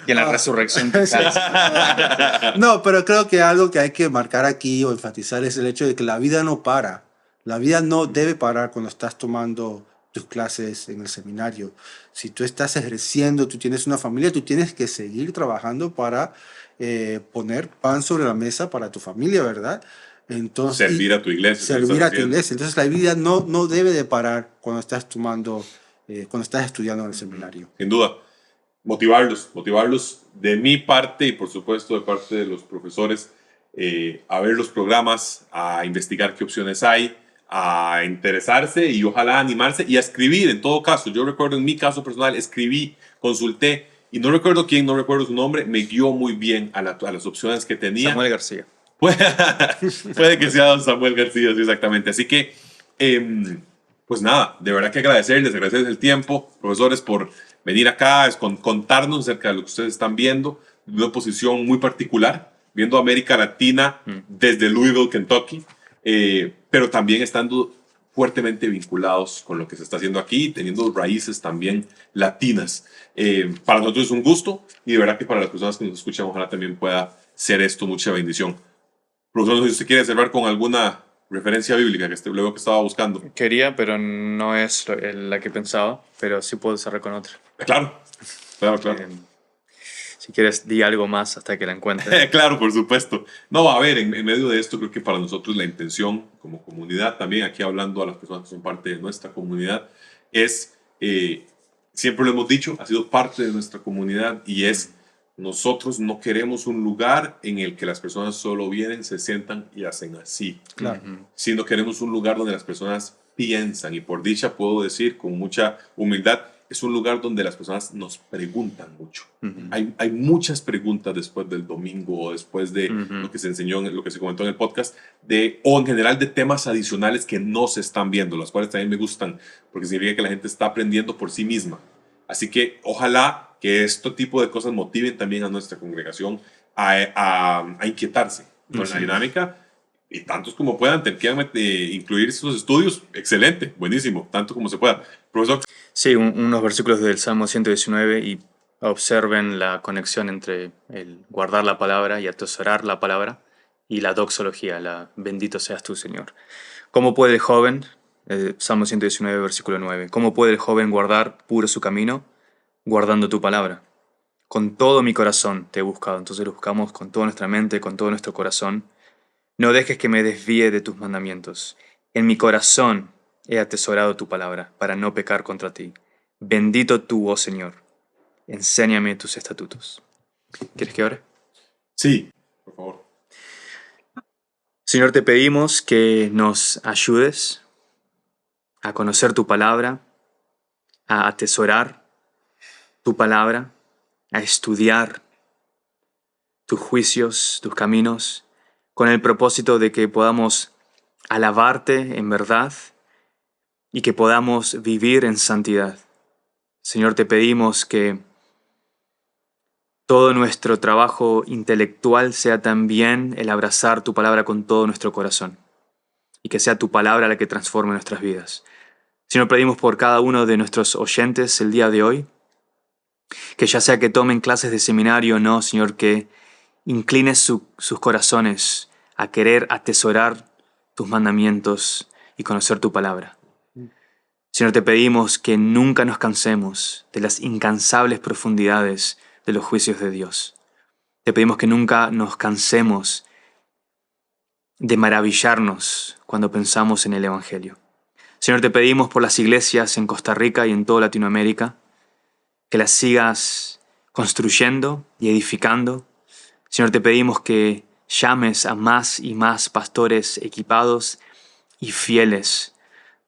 Y en la resurrección quizás. No, pero creo que algo que hay que marcar aquí o enfatizar es el hecho de que la vida no para. La vida no debe parar cuando estás tomando tus clases en el seminario. Si tú estás ejerciendo, tú tienes una familia, tú tienes que seguir trabajando para poner pan sobre la mesa para tu familia, ¿verdad? Entonces, Servir a tu iglesia. servir a tu iglesia. Entonces la vida no debe de parar cuando estás cuando estás estudiando en el seminario. Sin duda. Motivarlos de mi parte y por supuesto de parte de los profesores a ver los programas, a investigar qué opciones hay, a interesarse y ojalá animarse y a escribir en todo caso. Yo recuerdo en mi caso personal, escribí, consulté y no recuerdo quién, no recuerdo su nombre, me guió muy bien a las opciones que tenía. Samuel García. Puede que sea don Samuel García, sí, exactamente. Así que, pues nada, de verdad que agradecerles el tiempo, profesores, por venir acá, contarnos acerca de lo que ustedes están viendo, de una posición muy particular, viendo América Latina desde Louisville, Kentucky, pero también estando fuertemente vinculados con lo que se está haciendo aquí, teniendo raíces también latinas. Para nosotros es un gusto y de verdad que para las personas que nos escuchan, ojalá también pueda ser esto mucha bendición. Profesor, no sé si usted quiere cerrar con alguna referencia bíblica que luego que estaba buscando. Quería, pero no es la que pensaba, pero sí puedo cerrar con otra. Claro. Si quieres, di algo más hasta que la encuentre. Claro, por supuesto. No, a ver, en medio de esto creo que para nosotros la intención como comunidad, también aquí hablando a las personas que son parte de nuestra comunidad, es, siempre lo hemos dicho, ha sido parte de nuestra comunidad y es, nosotros no queremos un lugar en el que las personas solo vienen, se sientan y hacen así. Claro. Sino queremos un lugar donde las personas piensan y por dicha puedo decir con mucha humildad, es un lugar donde las personas nos preguntan mucho. Hay muchas preguntas después del domingo o después de lo que se enseñó, lo que se comentó en el podcast, o en general de temas adicionales que no se están viendo, los cuales también me gustan, porque significa que la gente está aprendiendo por sí misma. Así que ojalá que este tipo de cosas motiven también a nuestra congregación a inquietarse con la dinámica y tantos como puedan, quieran incluir sus estudios, excelente, buenísimo, tanto como se pueda. Profesor. Sí, unos versículos del Salmo 119 y observen la conexión entre el guardar la palabra y atesorar la palabra y la doxología, la bendito seas tú, Señor. ¿Cómo puede el joven, Salmo 119, versículo 9, cómo puede el joven guardar puro su camino? Guardando tu palabra. Con todo mi corazón te he buscado. Entonces lo buscamos con toda nuestra mente, con todo nuestro corazón. No dejes que me desvíe de tus mandamientos. En mi corazón he atesorado tu palabra para no pecar contra ti. Bendito tú, oh Señor. Enséñame tus estatutos. ¿Quieres que ore? Sí, por favor. Señor, te pedimos que nos ayudes a conocer tu palabra, a atesorar tu palabra, a estudiar tus juicios, tus caminos, con el propósito de que podamos alabarte en verdad y que podamos vivir en santidad. Señor, te pedimos que todo nuestro trabajo intelectual sea también el abrazar tu palabra con todo nuestro corazón y que sea tu palabra la que transforme nuestras vidas. Señor, pedimos por cada uno de nuestros oyentes el día de hoy, que ya sea que tomen clases de seminario o no, Señor, que inclines sus corazones a querer atesorar tus mandamientos y conocer tu palabra. Señor, te pedimos que nunca nos cansemos de las incansables profundidades de los juicios de Dios. Te pedimos que nunca nos cansemos de maravillarnos cuando pensamos en el Evangelio. Señor, te pedimos por las iglesias en Costa Rica y en toda Latinoamérica, que las sigas construyendo y edificando. Señor, te pedimos que llames a más y más pastores equipados y fieles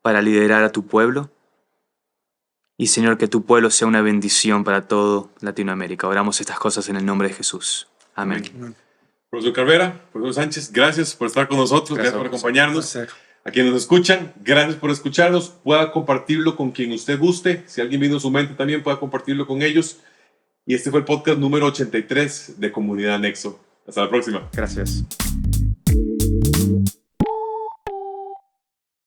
para liderar a tu pueblo. Y Señor, que tu pueblo sea una bendición para todo Latinoamérica. Oramos estas cosas en el nombre de Jesús. Amén. Amén. Profesor Carvera, profesor Sánchez, gracias por estar con nosotros, gracias por acompañarnos. A quienes nos escuchan, gracias por escucharnos. Pueda compartirlo con quien usted guste. Si alguien vino a su mente también, pueda compartirlo con ellos. Y este fue el podcast número 83 de Comunidad Nexo. Hasta la próxima. Gracias.